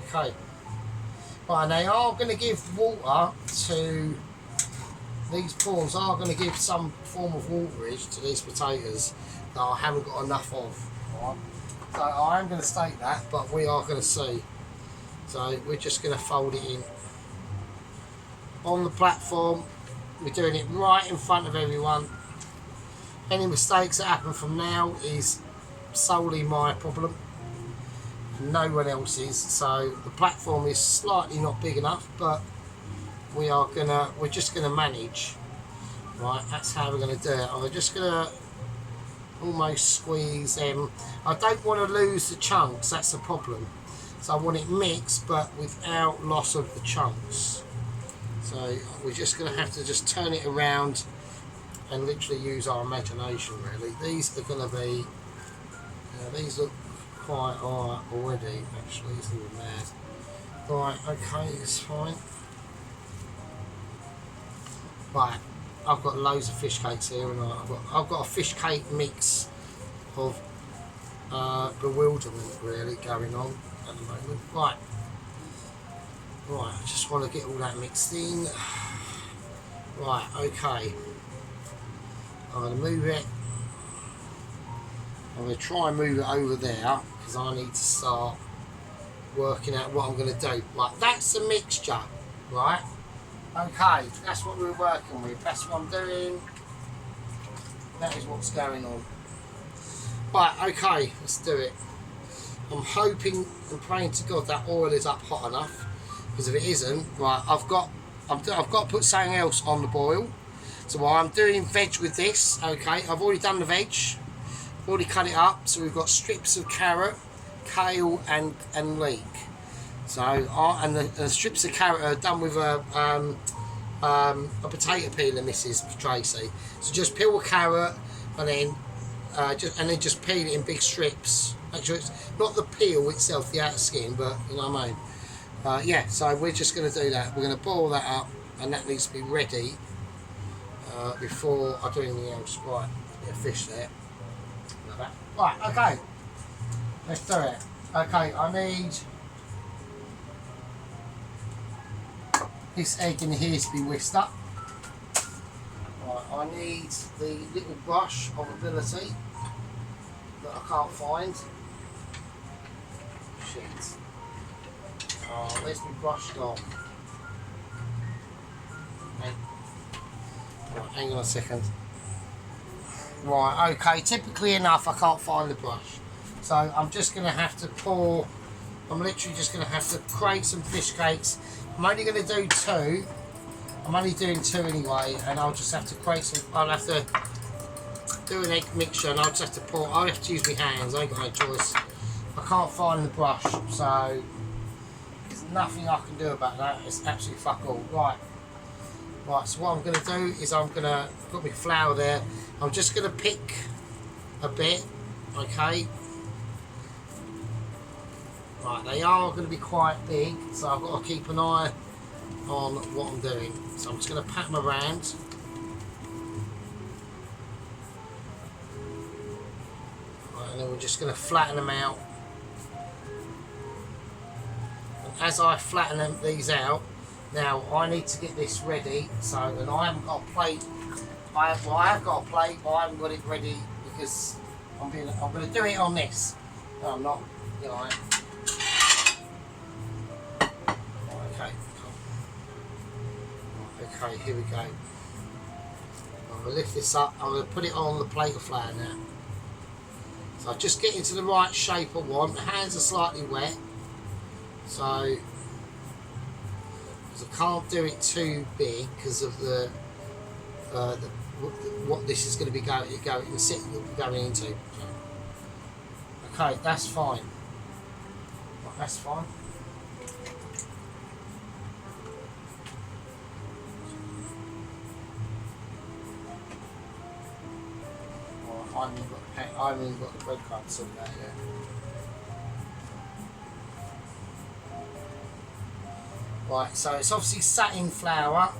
Okay. Right, and they are going to give water to these prawns. Are going to give some form of waterage to these potatoes that I haven't got enough of. Right. So I am going to state that, but we are going to see. So we're just going to fold it in on the platform. We're doing it right in front of everyone. Any mistakes that happen from now is solely my problem, no one else's. So the platform is slightly not big enough, but we're just gonna manage. Right, that's how we're gonna do it. I'm just gonna almost squeeze them. I don't want to lose the chunks, that's the problem. So I want it mixed but without loss of the chunks. So we're just going to have to just turn it around and literally use our imagination really. These are going to be, these look quite alright already actually, it's not mad. Right, okay, it's fine. Right, I've got loads of fish cakes here and I've got a fish cake mix of bewilderment really going on at the moment. Right, I just want to get all that mixed in. Right, okay. I'm going to move it. I'm going to try and move it over there because I need to start working out what I'm going to do. Right, that's the mixture, right? Okay, that's what we're working with. That's what I'm doing. That is what's going on. Right, okay, let's do it. I'm hoping and praying to God that oil is up hot enough, because if it isn't, right, I've got to put something else on the boil. So while I'm doing veg with this, okay, I've already done the veg, I've already cut it up. So we've got strips of carrot, kale, and leek. So and the strips of carrot are done with a potato peeler, Mrs. Tracey. So just peel a carrot and then just peel it in big strips. Make sure it's not the peel itself, the outer skin, but you know what I mean. Yeah, so we're just going to do that. We're going to boil that up, and that needs to be ready before I do anything else. Right, a bit of fish there. Like that. Right, okay. Let's do it. Okay, I need this egg in here to be whisked up. Right, I need the little brush of ability that I can't find. Shit. Oh, where's my brush gone? Right, hang on a second. Right, okay, typically enough I can't find the brush. So I'm just going to have to pour, I'm literally just going to have to create some fish cakes. I'm only going to do 2. I'm only doing 2 anyway, and I'll just have to create some, I'll have to do an egg mixture and I'll just have to pour, I'll have to use my hands, I ain't got no choice. I can't find the brush, so there's nothing I can do about that. It's absolutely fuck all. Right, so what I'm going to do is I'm going to put my flour there. I'm just going to pick a bit, okay. Right, they are going to be quite big, so I've got to keep an eye on what I'm doing. So I'm just going to pat them around. Right, and then we're just going to flatten them out. And as I flatten these out, now I need to get this ready. So, and I haven't got a plate. I have got a plate, but I haven't got it ready because I'm going to do it on this. No, I'm not. You know. Okay, cool. Okay, here we go. I'm going to lift this up. I'm going to put it on the plate of flour now. So I just get into the right shape I want. The hands are slightly wet, so because I can't do it too big because of the what this is going to be going into. Okay, that's fine. Right, that's fine. I haven't even got the breadcrumbs sorted out yet. Right, so it's obviously sat in flour.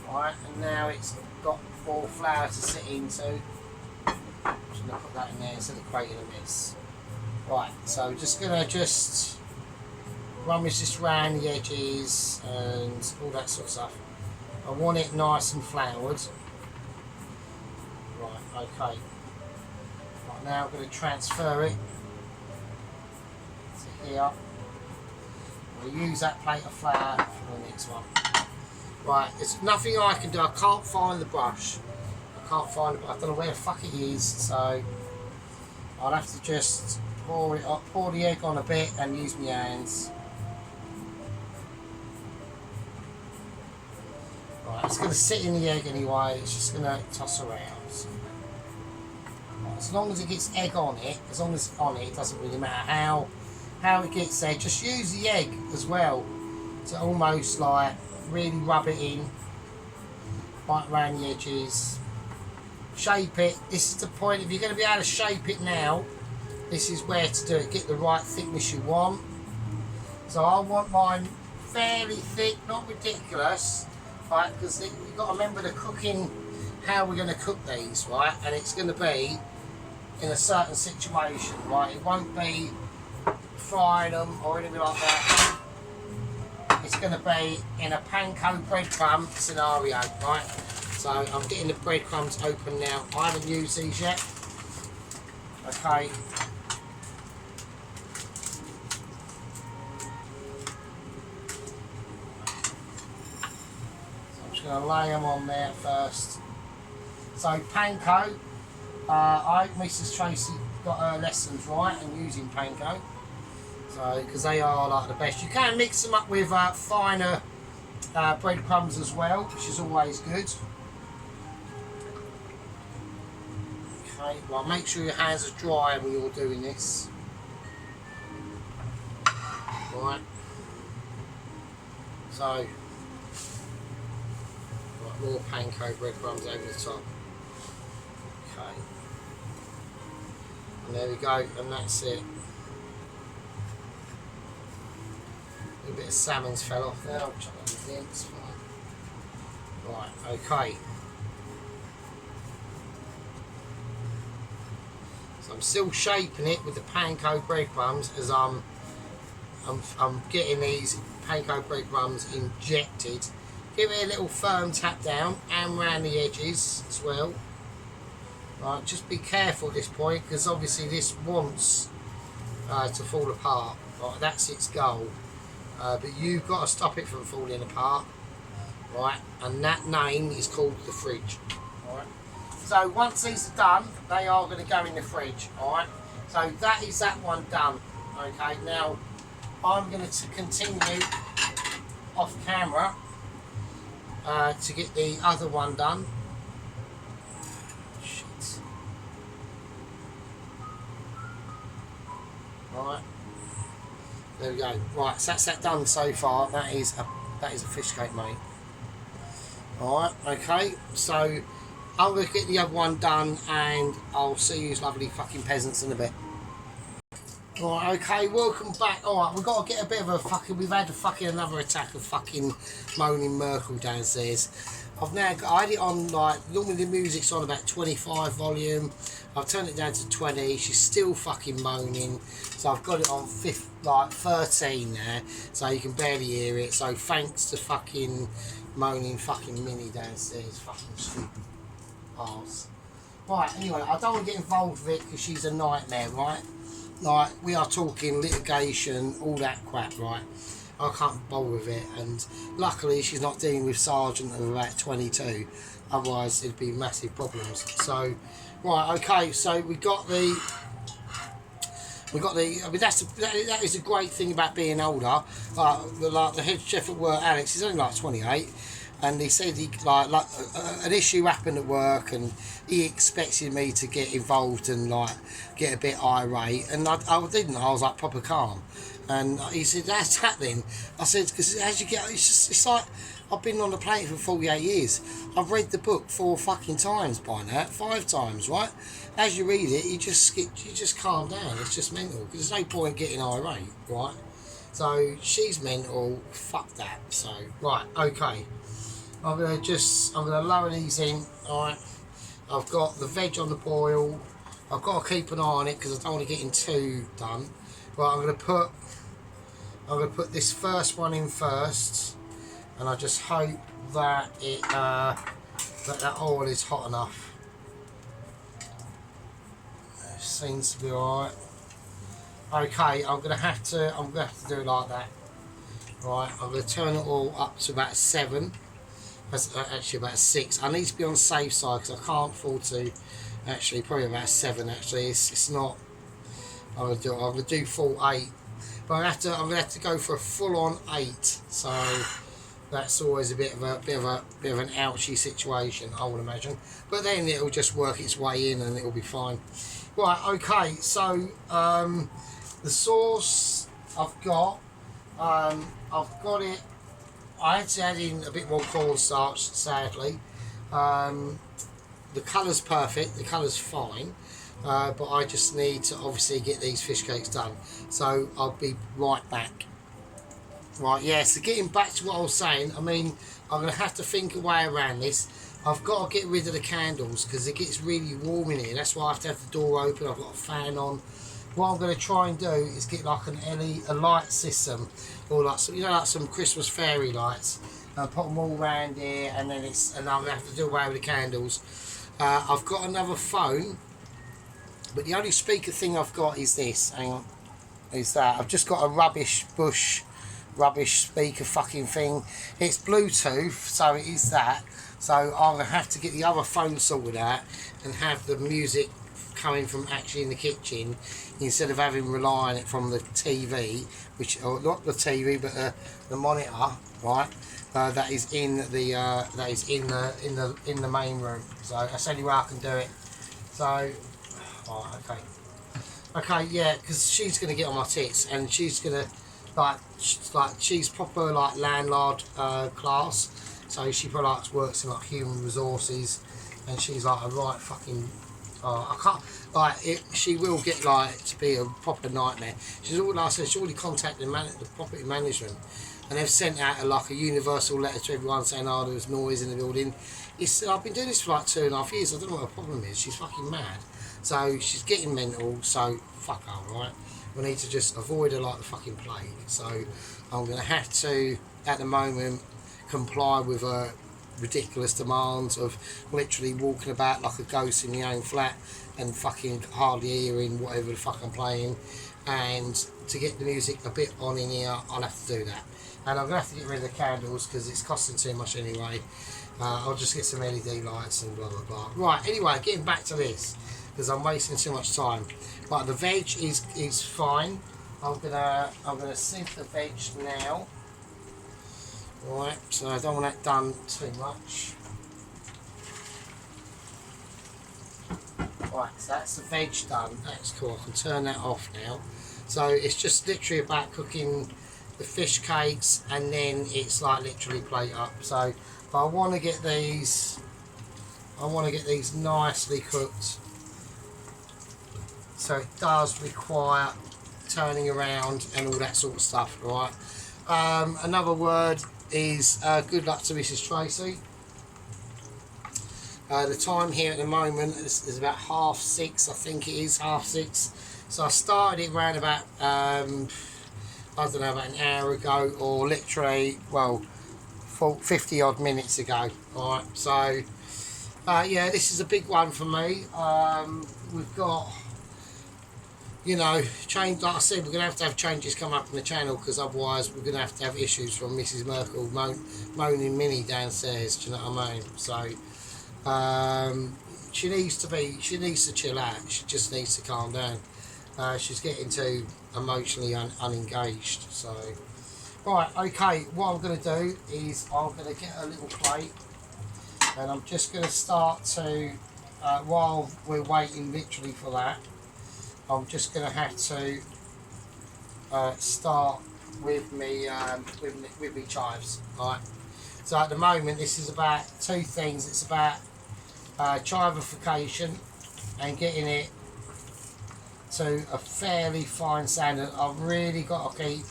Right, and now it's got more flour to sit into. I'm just going to put that in there instead of creating a mess. Right, so just going to rummage this around the edges and all that sort of stuff. I want it nice and floured. Right, okay. Right, now I'm going to transfer it to here. I'm going to use that plate of flour for the next one. Right, there's nothing I can do. I can't find the brush. I don't know where the fuck it is, so I'll have to just pour the egg on a bit and use my hands. Right, it's going to sit in the egg anyway. It's just going to toss around. So, right, as long as it gets egg on it, as long as it's on it, it doesn't really matter how it gets there. Just use the egg as well to almost like really rub it in right around the edges. Shape it. This is the point. If you're going to be able to shape it now, this is where to do it. Get the right thickness you want. So I want mine fairly thick, not ridiculous, right? Because you've got to remember the cooking, how we're going to cook these, right? And it's going to be in a certain situation, right? It won't be frying them or anything like that. It's going to be in a panko breadcrumb scenario, right? So I'm getting the breadcrumbs open now. I haven't used these yet. Okay. So I'm just going to lay them on there first. So panko, I hope Mrs. Tracey got her lessons right and using panko. So, because they are like the best. You can mix them up with finer breadcrumbs as well, which is always good. Okay, well, make sure your hands are dry when you're doing this. Right. So, right, more panko breadcrumbs over the top. Okay. And there we go, and that's it. A bit of salmon's fell off there. I'll chuck that in the bin. It's fine. Right, okay. So I'm still shaping it with the panko breadcrumbs as I'm getting these panko breadcrumbs injected. Give it a little firm tap down and around the edges as well. Right, just be careful at this point because obviously this wants to fall apart. Right, that's its goal. But you've got to stop it from falling apart, right? And that name is called the fridge, all right? So once these are done, they are going to go in the fridge, all right? So that is that one done, okay? Now I'm going to continue off camera to get the other one done. Shit. All right. There we go. Right, so that's that done so far. That is a fish cake, mate. Alright, okay. So I'm going to get the other one done and I'll see you lovely fucking peasants in a bit. Alright, okay, welcome back. Alright, we've got to get a bit of a fucking... We've had another attack of fucking moaning Merkel downstairs. I've now got... I had it on, like... Normally the music's on about 25 volume. I've turned it down to 20. She's still fucking moaning. So I've got it on 13 there. So you can barely hear it. So thanks to fucking moaning fucking Minnie downstairs. Fucking stupid arse. Right, anyway, I don't want to get involved with it because she's a nightmare, right? Like, we are talking litigation, all that crap, right? I can't bowl with it, and luckily she's not dealing with Sargent of about 22, otherwise it'd be massive problems. So, right, okay, so we got the, I mean, that is a great thing about being older. Like the head chef at work, Alex, he's only like 28, and he said he like an issue happened at work, and he expected me to get involved and like get a bit irate, and I didn't. I was like proper calm, and he said, "How's that then?" I said, "Because as you get, it's like I've been on the planet for 48 years. I've read the book 4 fucking times by now, 5 times, right? As you read it, you just calm down. It's just mental. There's no point getting irate, right? So she's mental. Fuck that. So right, okay. I'm gonna lower these in. All right. I've got the veg on the boil. I've got to keep an eye on it because I don't want to get in too done. Right, I'm gonna put this first one in first, and I just hope that that oil is hot enough. It seems to be alright. Okay, I'm gonna have to do it like that. Right, I'm gonna turn it all up to about 7. That's actually about 6. I need to be on the safe side because I can't afford to. Actually, probably about 7. Actually, it's not. I'm gonna do full 8, but I'm gonna have to go for a full-on 8. So that's always a bit of an ouchy situation, I would imagine. But then it'll just work its way in and it'll be fine. Right. Okay. So the sauce I've got it. I had to add in a bit more cornstarch, sadly. The colour's perfect, the colour's fine, but I just need to obviously get these fish cakes done. So I'll be right back. Right, yeah, so getting back to what I was saying, I mean, I'm going to have to think a way around this. I've got to get rid of the candles because it gets really warm in here. That's why I have to have the door open. I've got a fan on. What I'm going to try and do is get like a light system, or like some, like some Christmas fairy lights, and put them all around here, and then I'm going to have to do away with the candles. I've got another phone, but the only speaker thing I've got is this. Hang on, is that I've just got a rubbish speaker fucking thing. It's Bluetooth, so it is that. So I'm going to have to get the other phone sorted out and have the music coming from actually in the kitchen instead of relying on it from the TV, or not the TV but the monitor, right? That is in the main room. So that's the only way I can do it. So, right, okay, yeah, because she's gonna get on my tits and she's gonna like she's proper like landlord class. So she probably works in like human resources, and she's like a right fucking. I can't like it. She will get like to be a proper nightmare. She's already contacted the property management, and they've sent out like a universal letter to everyone saying, "Oh, there was noise in the building." I've been doing this for like 2.5 years. I don't know what her problem is. She's fucking mad. So she's getting mental. So fuck her, right? We need to just avoid her like the fucking plague. So I'm gonna have to, at the moment, comply with her ridiculous demands of literally walking about like a ghost in your own flat and fucking hardly hearing whatever the fuck I'm playing, and to get the music a bit on in here I'll have to do that, and I'm gonna have to get rid of the candles because it's costing too much anyway. I'll just get some LED lights and blah blah blah. Right, anyway, getting back to this because I'm wasting too much time. Right, the veg is fine. I'm gonna sieve the veg now. Right, so I don't want that done too much. Right, so that's the veg done. That's cool. I can turn that off now. So it's just literally about cooking the fish cakes, and then it's like literally plate up. So, but I want to get these. Nicely cooked. So it does require turning around and all that sort of stuff, right? Another word is good luck to Mrs. Tracey. The time here at the moment is about 6:30, I think it is 6:30. So I started it around about I don't know, about an hour ago, or literally 50 odd minutes ago. Alright, so Yeah, this is a big one for me. We've got, you know, change. Like I said, we're going to have changes come up in the channel because otherwise we're going to have issues from Mrs. Merkel moaning Minnie downstairs. Do you know what I mean? So she needs to chill out. She just needs to calm down. She's getting too emotionally unengaged. So, right, okay. What I'm going to do is I'm going to get a little plate, and I'm just going to start to, while we're waiting literally for that, I'm just going to have to start with me with me chives. Right. So at the moment, this is about two things. It's about chivification and getting it to a fairly fine standard. I've really got to keep.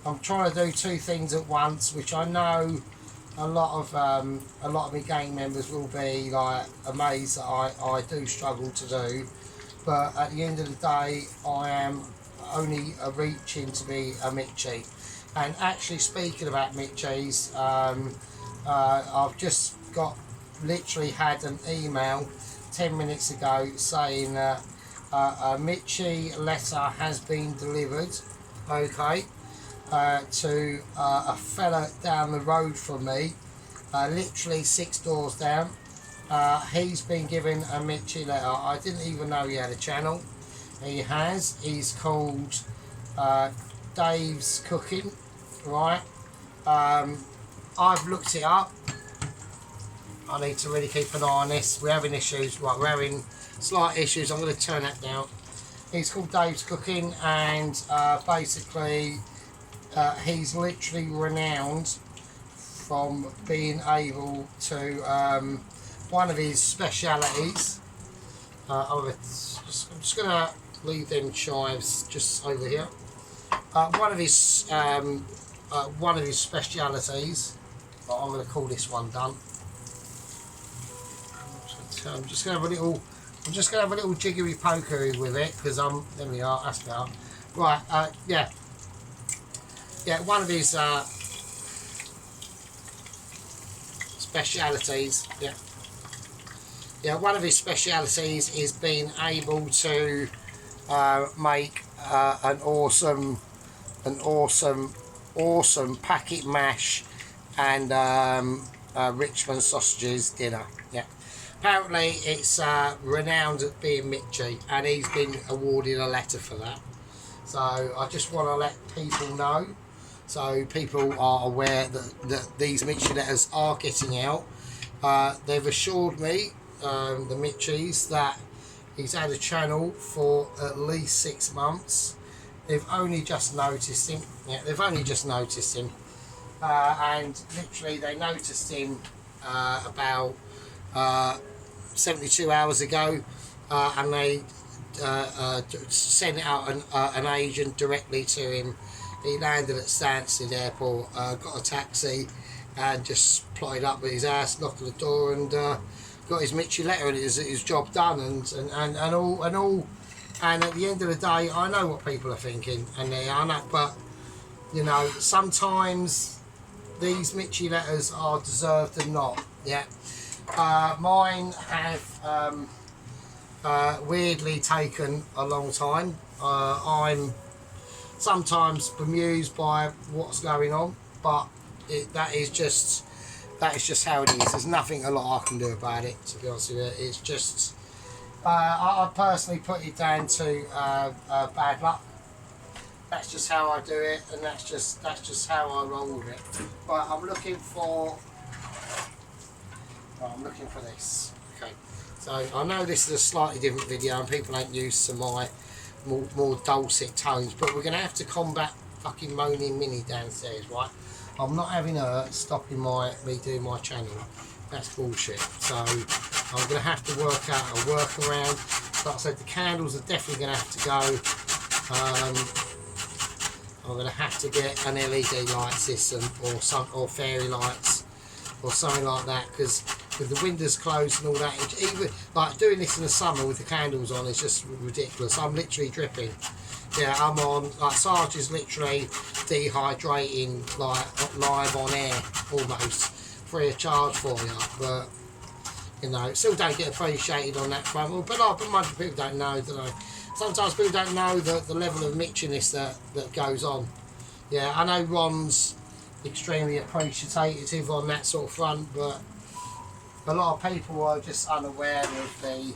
I'm trying to do two things at once, which I know a lot of my gang members will be like amazed that I do struggle to do. But at the end of the day, I am only reaching to be a Mitchie. And actually, speaking about Mitchies, I've just literally had an email 10 minutes ago saying that a Mitchie letter has been delivered, okay, to a fella down the road from me, literally 6 doors down. He's been given a Mitchie letter. I didn't even know he had a channel. He has. He's called Dave's Cooking, right? I've looked it up. I need to really keep an eye on this. We're having issues. Right, we're having slight issues. I'm going to turn that down. He's called Dave's Cooking, and basically he's literally renowned from being able to one of his specialities. I'm just going to leave them chives just over here. One of his specialities. I'm going to call this one done. I'm just going to have a little jiggery pokery with it because there we are. That's better. Right. Yeah. One of his specialities. Yeah. One of his specialities is being able to make an awesome packet mash and Richmond sausages dinner. Yeah. Apparently it's renowned at being Mitchie, and he's been awarded a letter for that. So I just want to let people know, so people are aware that these Mitchie letters are getting out. They've assured me, the Mitchies, that he's had a channel for at least 6 months. They've only just noticed him. Yeah, they've only just noticed him. And literally they noticed him about 72 hours ago, and they sent out an agent directly to him. He landed at Stansted Airport, got a taxi, and just plotted up at his house, knocked on the door, and got his Mitchie letter and his job done, and all. And at the end of the day, I know what people are thinking, and they are not. But you know, sometimes these Mitchie letters are deserved and not. Yeah. Mine have weirdly taken a long time. I'm sometimes bemused by what's going on, but that is just how it is. There's nothing a lot I can do about it, to be honest with you. It's just I personally put it down to bad luck. That's just how I do it, and that's just how I roll with it. But I'm looking for this. Okay, so I know this is a slightly different video and people ain't used to my more dulcet tones, but we're going to have to combat fucking moaning Minnie downstairs, right? I'm not having her stopping me doing my channel. That's bullshit. So I'm going to have to work out a workaround. Like I said, the candles are definitely going to have to go. I'm going to have to get an LED light system or fairy lights or something like that, because with the windows closed and all that, even like doing this in the summer with the candles on is just ridiculous. I'm literally dripping. Yeah, I'm on, like Sarge is literally dehydrating, like live on air almost, free of charge for you. But You know, still don't get appreciated on that front. Well, but most people don't know, do they? Sometimes people don't know the level of mitchiness that goes on. Yeah, I know Ron's extremely appreciative on that sort of front, but a lot of people are just unaware of the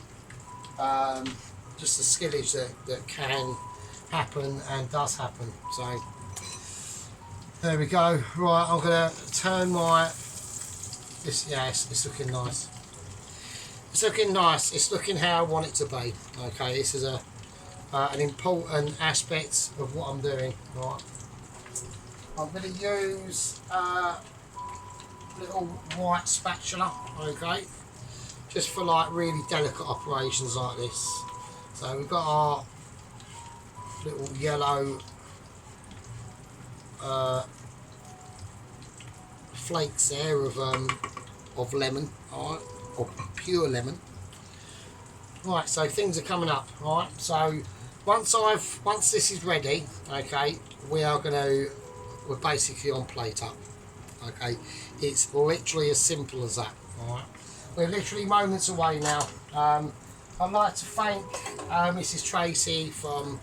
just the skillage that can happen and does happen. So there we go. Right, I'm gonna turn my it's looking nice. It's looking nice. It's looking how I want it to be. Okay, this is an important aspect of what I'm doing. Right, I'm going to use a little white spatula. Okay, just for like really delicate operations like this. So we've got our little yellow flakes there of lemon. All right. Or pure lemon. Right, so things are coming up. Right, so once this is ready, okay, we're basically on plate up. Okay, it's literally as simple as that. All right, we're literally moments away now. I'd like to thank Mrs. Tracey for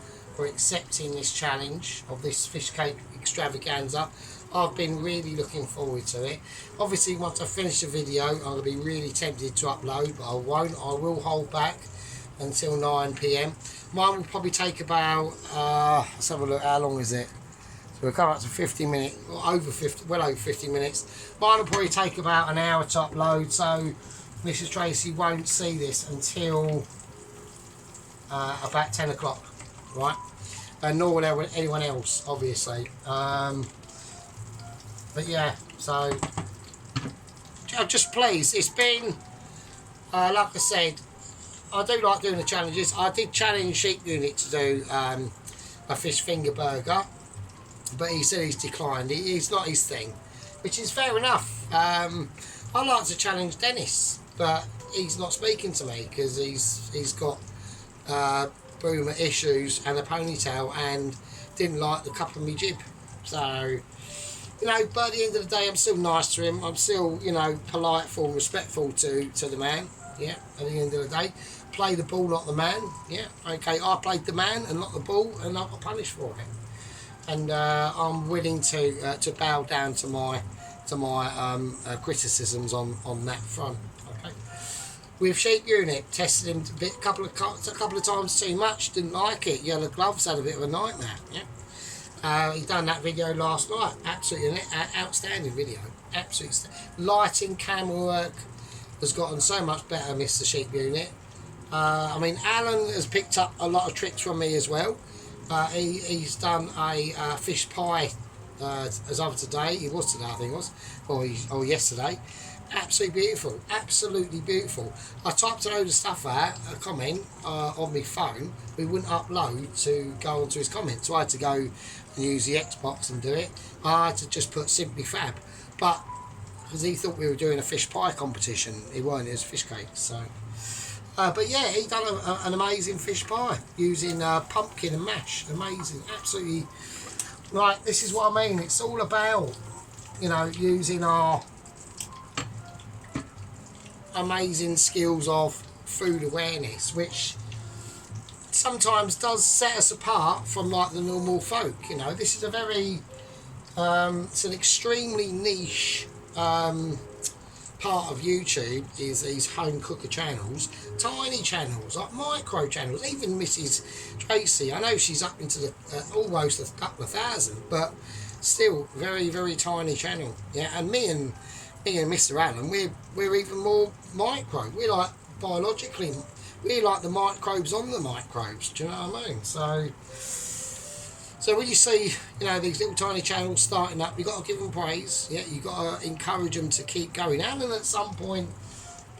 accepting this challenge of this fish cake extravaganza. I've been really looking forward to it. Obviously, once I finish the video, I'm going to be really tempted to upload, but I won't. I will hold back until 9 PM. Mine will probably take about, let's have a look, how long is it? So we'll come up to 50 minutes, or well over 50 minutes. Mine will probably take about an hour to upload, so Mrs. Tracey won't see this until about 10 o'clock, right? And nor will anyone else, obviously. But yeah, so just please, it's been, like I said, I do like doing the challenges. I did challenge Sheep Unit to do a fish finger burger, but he said he's declined. It's not his thing, which is fair enough. I like to challenge Dennis, but he's not speaking to me because he's got boomer issues and a ponytail and didn't like the cup of me jib. So, you know, but at the end of the day, I'm still nice to him. I'm still, you know, politeful and respectful to the man. Yeah, at the end of the day, play the ball, not the man. Yeah, okay, I played the man and not the ball, and I got punished for it. And I'm willing to bow down to my criticisms on that front. Okay. With Sheep Unit, tested him a couple of times too much. Didn't like it. Yellow gloves, had a bit of a nightmare. Yeah. He done that video last night. Absolutely outstanding video. Absolutely lighting, camera work has gotten so much better, Mr. Sheep Unit. I mean, Alan has picked up a lot of tricks from me as well. He's done a fish pie as of today. It was today, I think it was, or yesterday. Absolutely beautiful. Absolutely beautiful. I typed a load of stuff out, a comment on my phone. We wouldn't upload to go onto his comments, so I had to go and use the Xbox and do it. I had to just put Simply Fab, but because he thought we were doing a fish pie competition, it weren't. It was fish cake. So, but yeah, he done an amazing fish pie using pumpkin and mash. Amazing, absolutely. Right, this is what I mean. It's all about, you know, using our amazing skills of food awareness, which sometimes does set us apart from like the normal folk. You know, this is a very it's an extremely niche part of YouTube, is these home cooker channels, tiny channels, like micro channels. Even Mrs. Tracey, I know she's up into the almost a couple of thousand, but still very, very tiny channel. Yeah, and me and Mr. Allen, we're even more micro. We're like biologically, we're like the microbes on the microbes. Do you know what I mean? So when you see, you know, these little tiny channels starting up, you got to give them praise. Yeah, you got to encourage them to keep going. Alan at some point,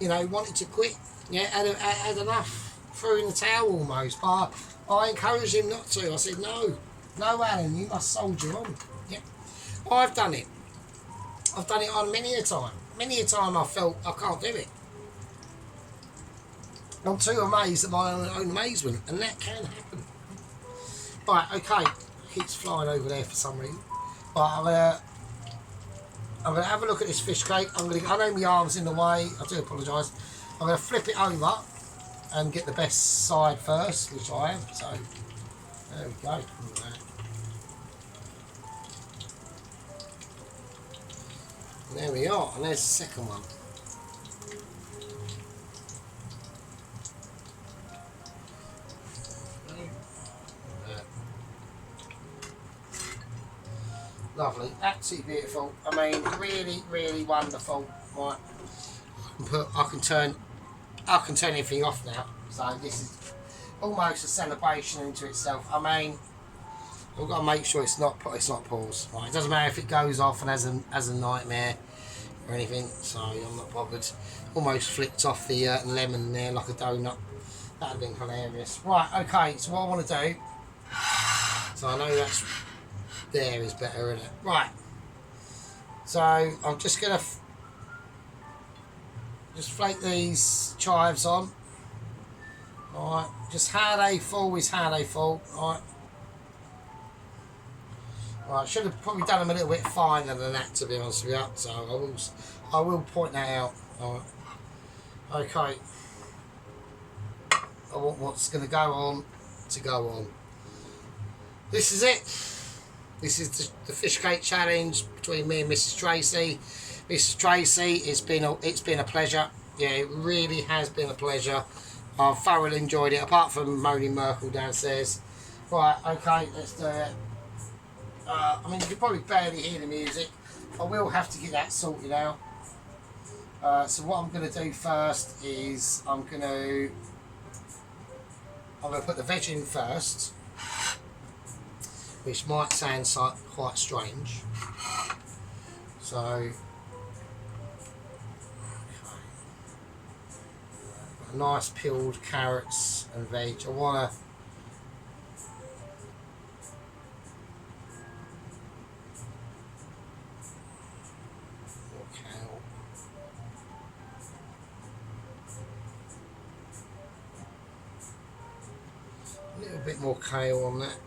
you know, wanted to quit. Yeah, had enough, threw in the towel almost. But I encouraged him not to. I said, no, Alan, you must soldier on. Yeah, I've done it. I've done it on many a time. Many a time I felt I can't do it. I'm too amazed at my own amazement, and that can happen. Right, okay. Keeps flying over there for some reason. Right, I'm gonna have a look at this fish cake. I know my arm's in the way. I do apologise. I'm going to flip it over and get the best side first, which I have. So there we go. And there we are, and there's the second one. Lovely, absolutely beautiful. I mean, really, really wonderful. Right, I can turn everything off now. So this is almost a celebration into itself. I mean, I've got to make sure it's not paused. Right, it doesn't matter if it goes off and has a nightmare or anything. So I'm not bothered. Almost flicked off the lemon there like a donut. That'd have been hilarious. Right, okay. So what I want to do. So I know that's. There is better, isn't it? Right. So I'm just going to just flake these chives on. Alright. Just how they fall is how they fall. Alright. Right. Should have probably done them a little bit finer than that, to be honest with you. So I will point that out. Alright. Okay. I want what's going to go on to go on. This is it. This is the fish cake challenge between me and Mrs. Tracey. Mrs. Tracey, it's been a pleasure. Yeah, it really has been a pleasure. I've thoroughly enjoyed it, apart from Moaning Merkel downstairs. Right, okay, let's do it. I mean, you can probably barely hear the music. I will have to get that sorted out. So what I'm going to do first is I'm going to put the veg in first, which might sound quite strange. So, okay. Nice peeled carrots and veg. I want to a little bit more kale on that.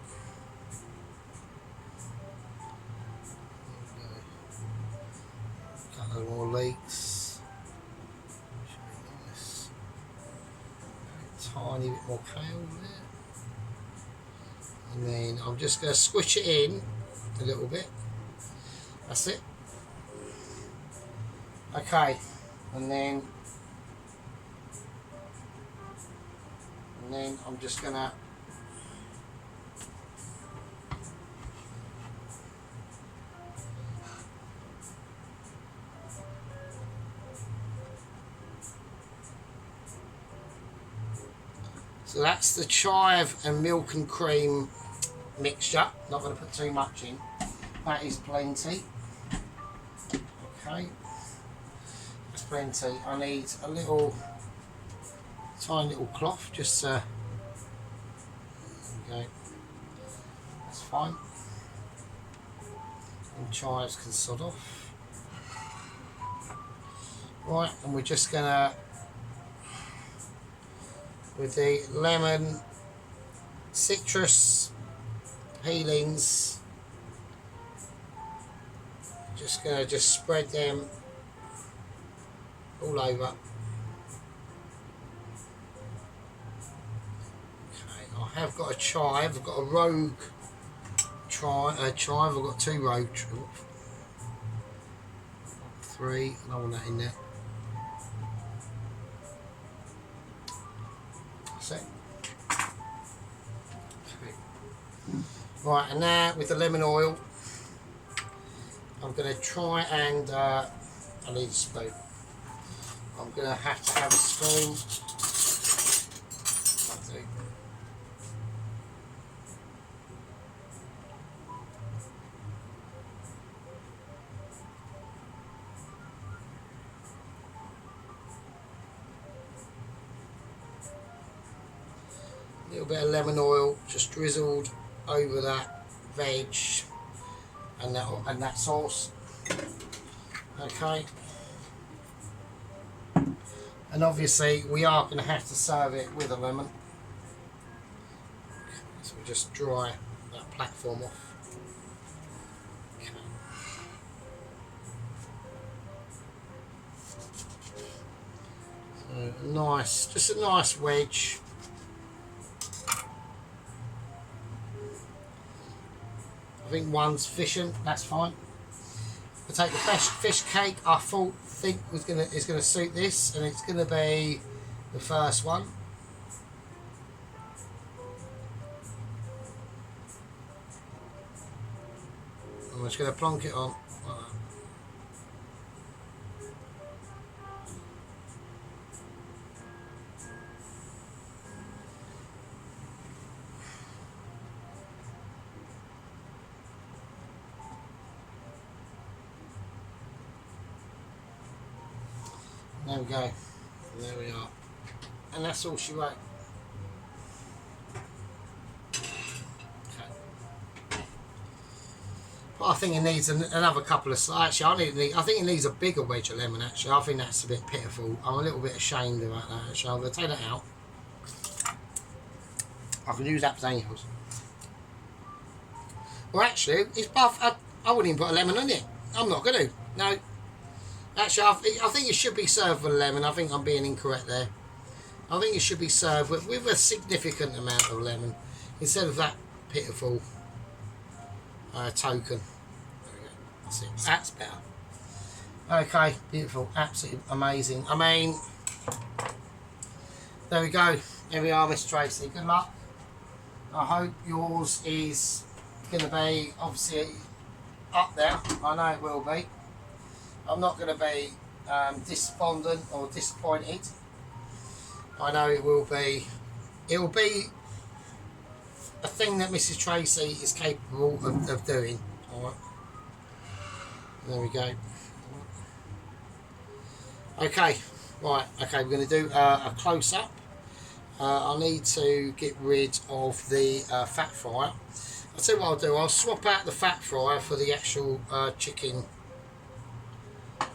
Couple more leeks. Should be nice. Tiny bit more kale there. And then I'm just going to squish it in a little bit. That's it. Okay. And then I'm just going to so that's the chive and milk and cream mixture. Not going to put too much in. That is plenty. Okay. That's plenty. I need a little, tiny little cloth. Just there we go. That's fine. And chives can sod off. Right, and we're just going to, with the lemon, citrus peelings, just going to spread them all over. Okay, I have got a chive. I've got a rogue chive. I've got two rogue. Three. I don't want that in there. That's it. Okay. Right, and now with the lemon oil, I'm going to try and I need a spoon. I'm going to have a spoon. That'll do. A little bit of lemon oil just drizzled over that veg and that sauce. Okay. And obviously we are going to have to serve it with a lemon. So we just dry that platform off. Okay. So Nice, just a nice wedge. I think one's sufficient. That's fine. I take the fish cake. I think is gonna suit this, and it's gonna be the first one. I'm just gonna plonk it on. There we go. There we are. And that's all she wrote. Okay. But I think it needs another couple of. Actually, I think it needs a bigger wedge of lemon. Actually, I think that's a bit pitiful. I'm a little bit ashamed about that. Actually, I'm going to take that out. I can use that for anything else. Well, actually, it's buff. I wouldn't even put a lemon on it. I'm not going to. No. Actually, I think it should be served with a lemon. I think I'm being incorrect there. I think it should be served with a significant amount of lemon instead of that pitiful token. There we go. That's it. That's better. Okay, beautiful. Absolutely amazing. I mean, there we go. Here we are, Miss Tracey. Good luck. I hope yours is going to be, obviously, up there. I know it will be. I'm not going to be despondent or disappointed. I know it will be. It will be a thing that Mrs. Tracey is capable of doing. All right. There we go. Okay. Right. Okay. We're going to do a close up. I need to get rid of the fat fryer. I'll tell you what I'll do. I'll swap out the fat fryer for the actual chicken.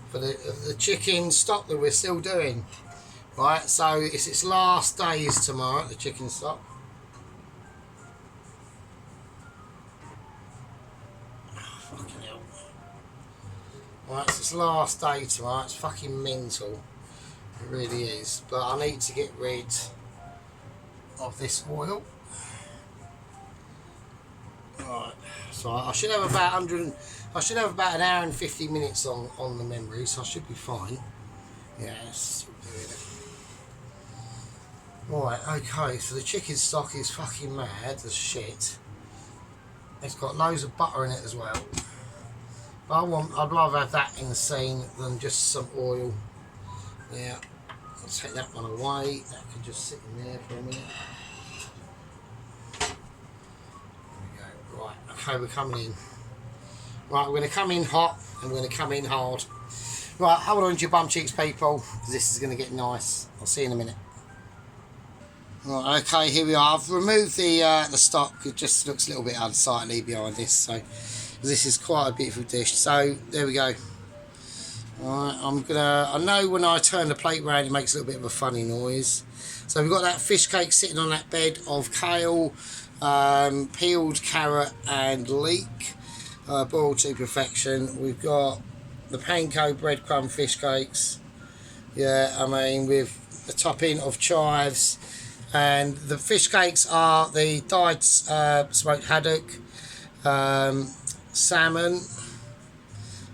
For the chicken stock that we're still doing, right? So it's its last days tomorrow. The chicken stock. Oh, fucking hell! Right, it's its last day tomorrow. It's fucking mental. It really is. But I need to get rid of this oil. Right. So I should have about 100. I should have about an hour and 50 minutes on the memory, so I should be fine. Yes. Right, okay, so the chicken stock is fucking mad as shit. It's got loads of butter in it as well. But I'd rather have that in the scene than just some oil. Yeah, I'll take that one away. That can just sit in there for a minute. There we go. Right, okay, we're coming in. Right, we're going to come in hot and we're going to come in hard. Right, hold on to your bum cheeks, people, because this is going to get nice. I'll see you in a minute. Right, okay, here we are. I've removed the stock. It just looks a little bit unsightly behind this, so this is quite a beautiful dish. So there we go. Right, I know when I turn the plate round, it makes a little bit of a funny noise. So we've got that fish cake sitting on that bed of kale, peeled carrot and leek. Boiled to perfection. We've got the panko breadcrumb fish cakes. Yeah, I mean, with the topping of chives. And the fish cakes are the dyed smoked haddock, salmon.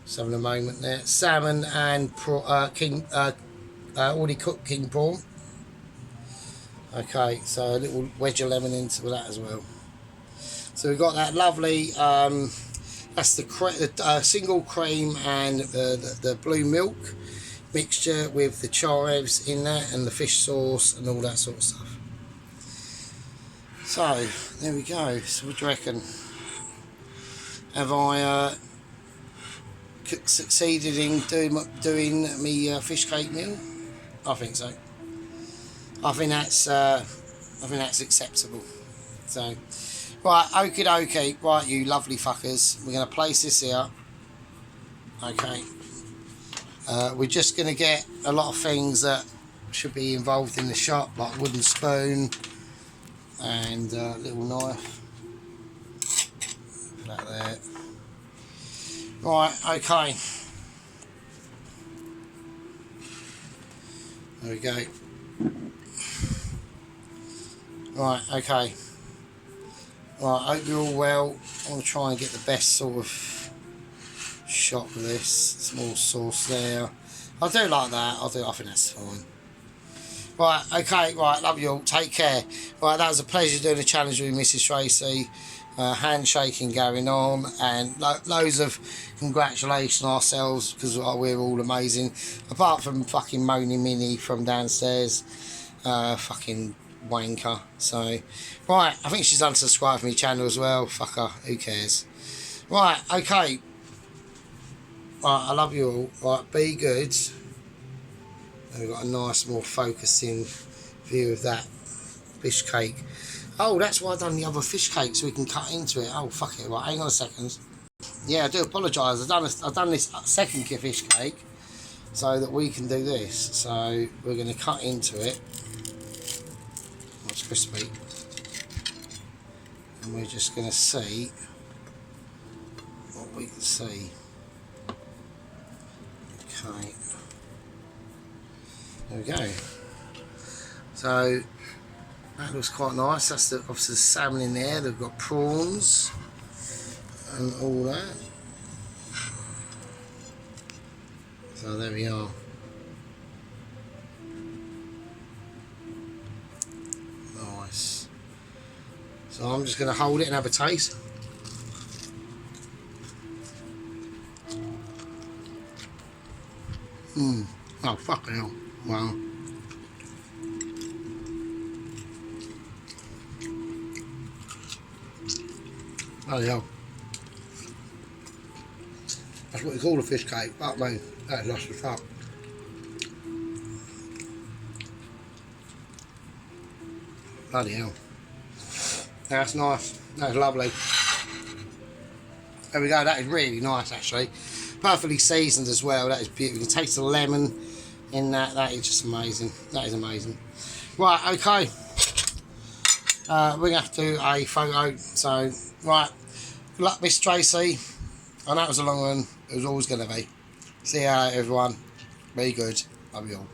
Just having a moment there. Salmon and already cooked king prawn. Okay, so a little wedge of lemon into that as well. So we've got that lovely. That's the single cream and the blue milk mixture with the chives in that and the fish sauce and all that sort of stuff. So there we go. So what do you reckon? Have I succeeded in doing me fish cake meal? I think so. I think that's acceptable. So. Right, okie dokie. Right, you lovely fuckers. We're going to place this here. Okay. We're just going to get a lot of things that should be involved in the shop, like wooden spoon and little knife. Put that there. Right, okay. There we go. Right, okay. Right, I hope you're all well. I want to try and get the best sort of shot with this. Small sauce there. I do like that. I think that's fine. Right, okay, right, love you all. Take care. Right, that was a pleasure doing a challenge with Mrs. Tracey. Handshaking going on, and loads of congratulations ourselves because we're all amazing. Apart from fucking Moni Mini from downstairs. Fucking wanker. So, right, I think she's unsubscribed from my channel as well. Fuck her, who cares? Right, okay. Right, I love you all. Right, be good. And we've got a nice, more focusing view of that fish cake. Oh, that's why I've done the other fish cake, so we can cut into it. Oh, fuck it. Right, hang on a second. Yeah, I do apologise. I've done this second fish cake so that we can do this. So we're going to cut into it. Oh, it's crispy. And we're just going to see what we can see. Okay. There we go. So that looks quite nice. That's obviously the salmon in there. They've got prawns and all that. So there we are. Nice. So I'm just going to hold it and have a taste. Oh, fucking hell. Wow. Bloody hell. That's what you call a fish cake. Fuck me. That's lost the fuck. Bloody hell. That's nice. That's lovely. There we go. That is really nice, actually. Perfectly seasoned as well. That is beautiful. You can taste the lemon in that. That is just amazing. That is amazing. Right, okay. We're going to have to do a photo. So, right. Good luck, Miss Tracey. I know it was a long one. It was always going to be. See you later, everyone. Be good. Love you all.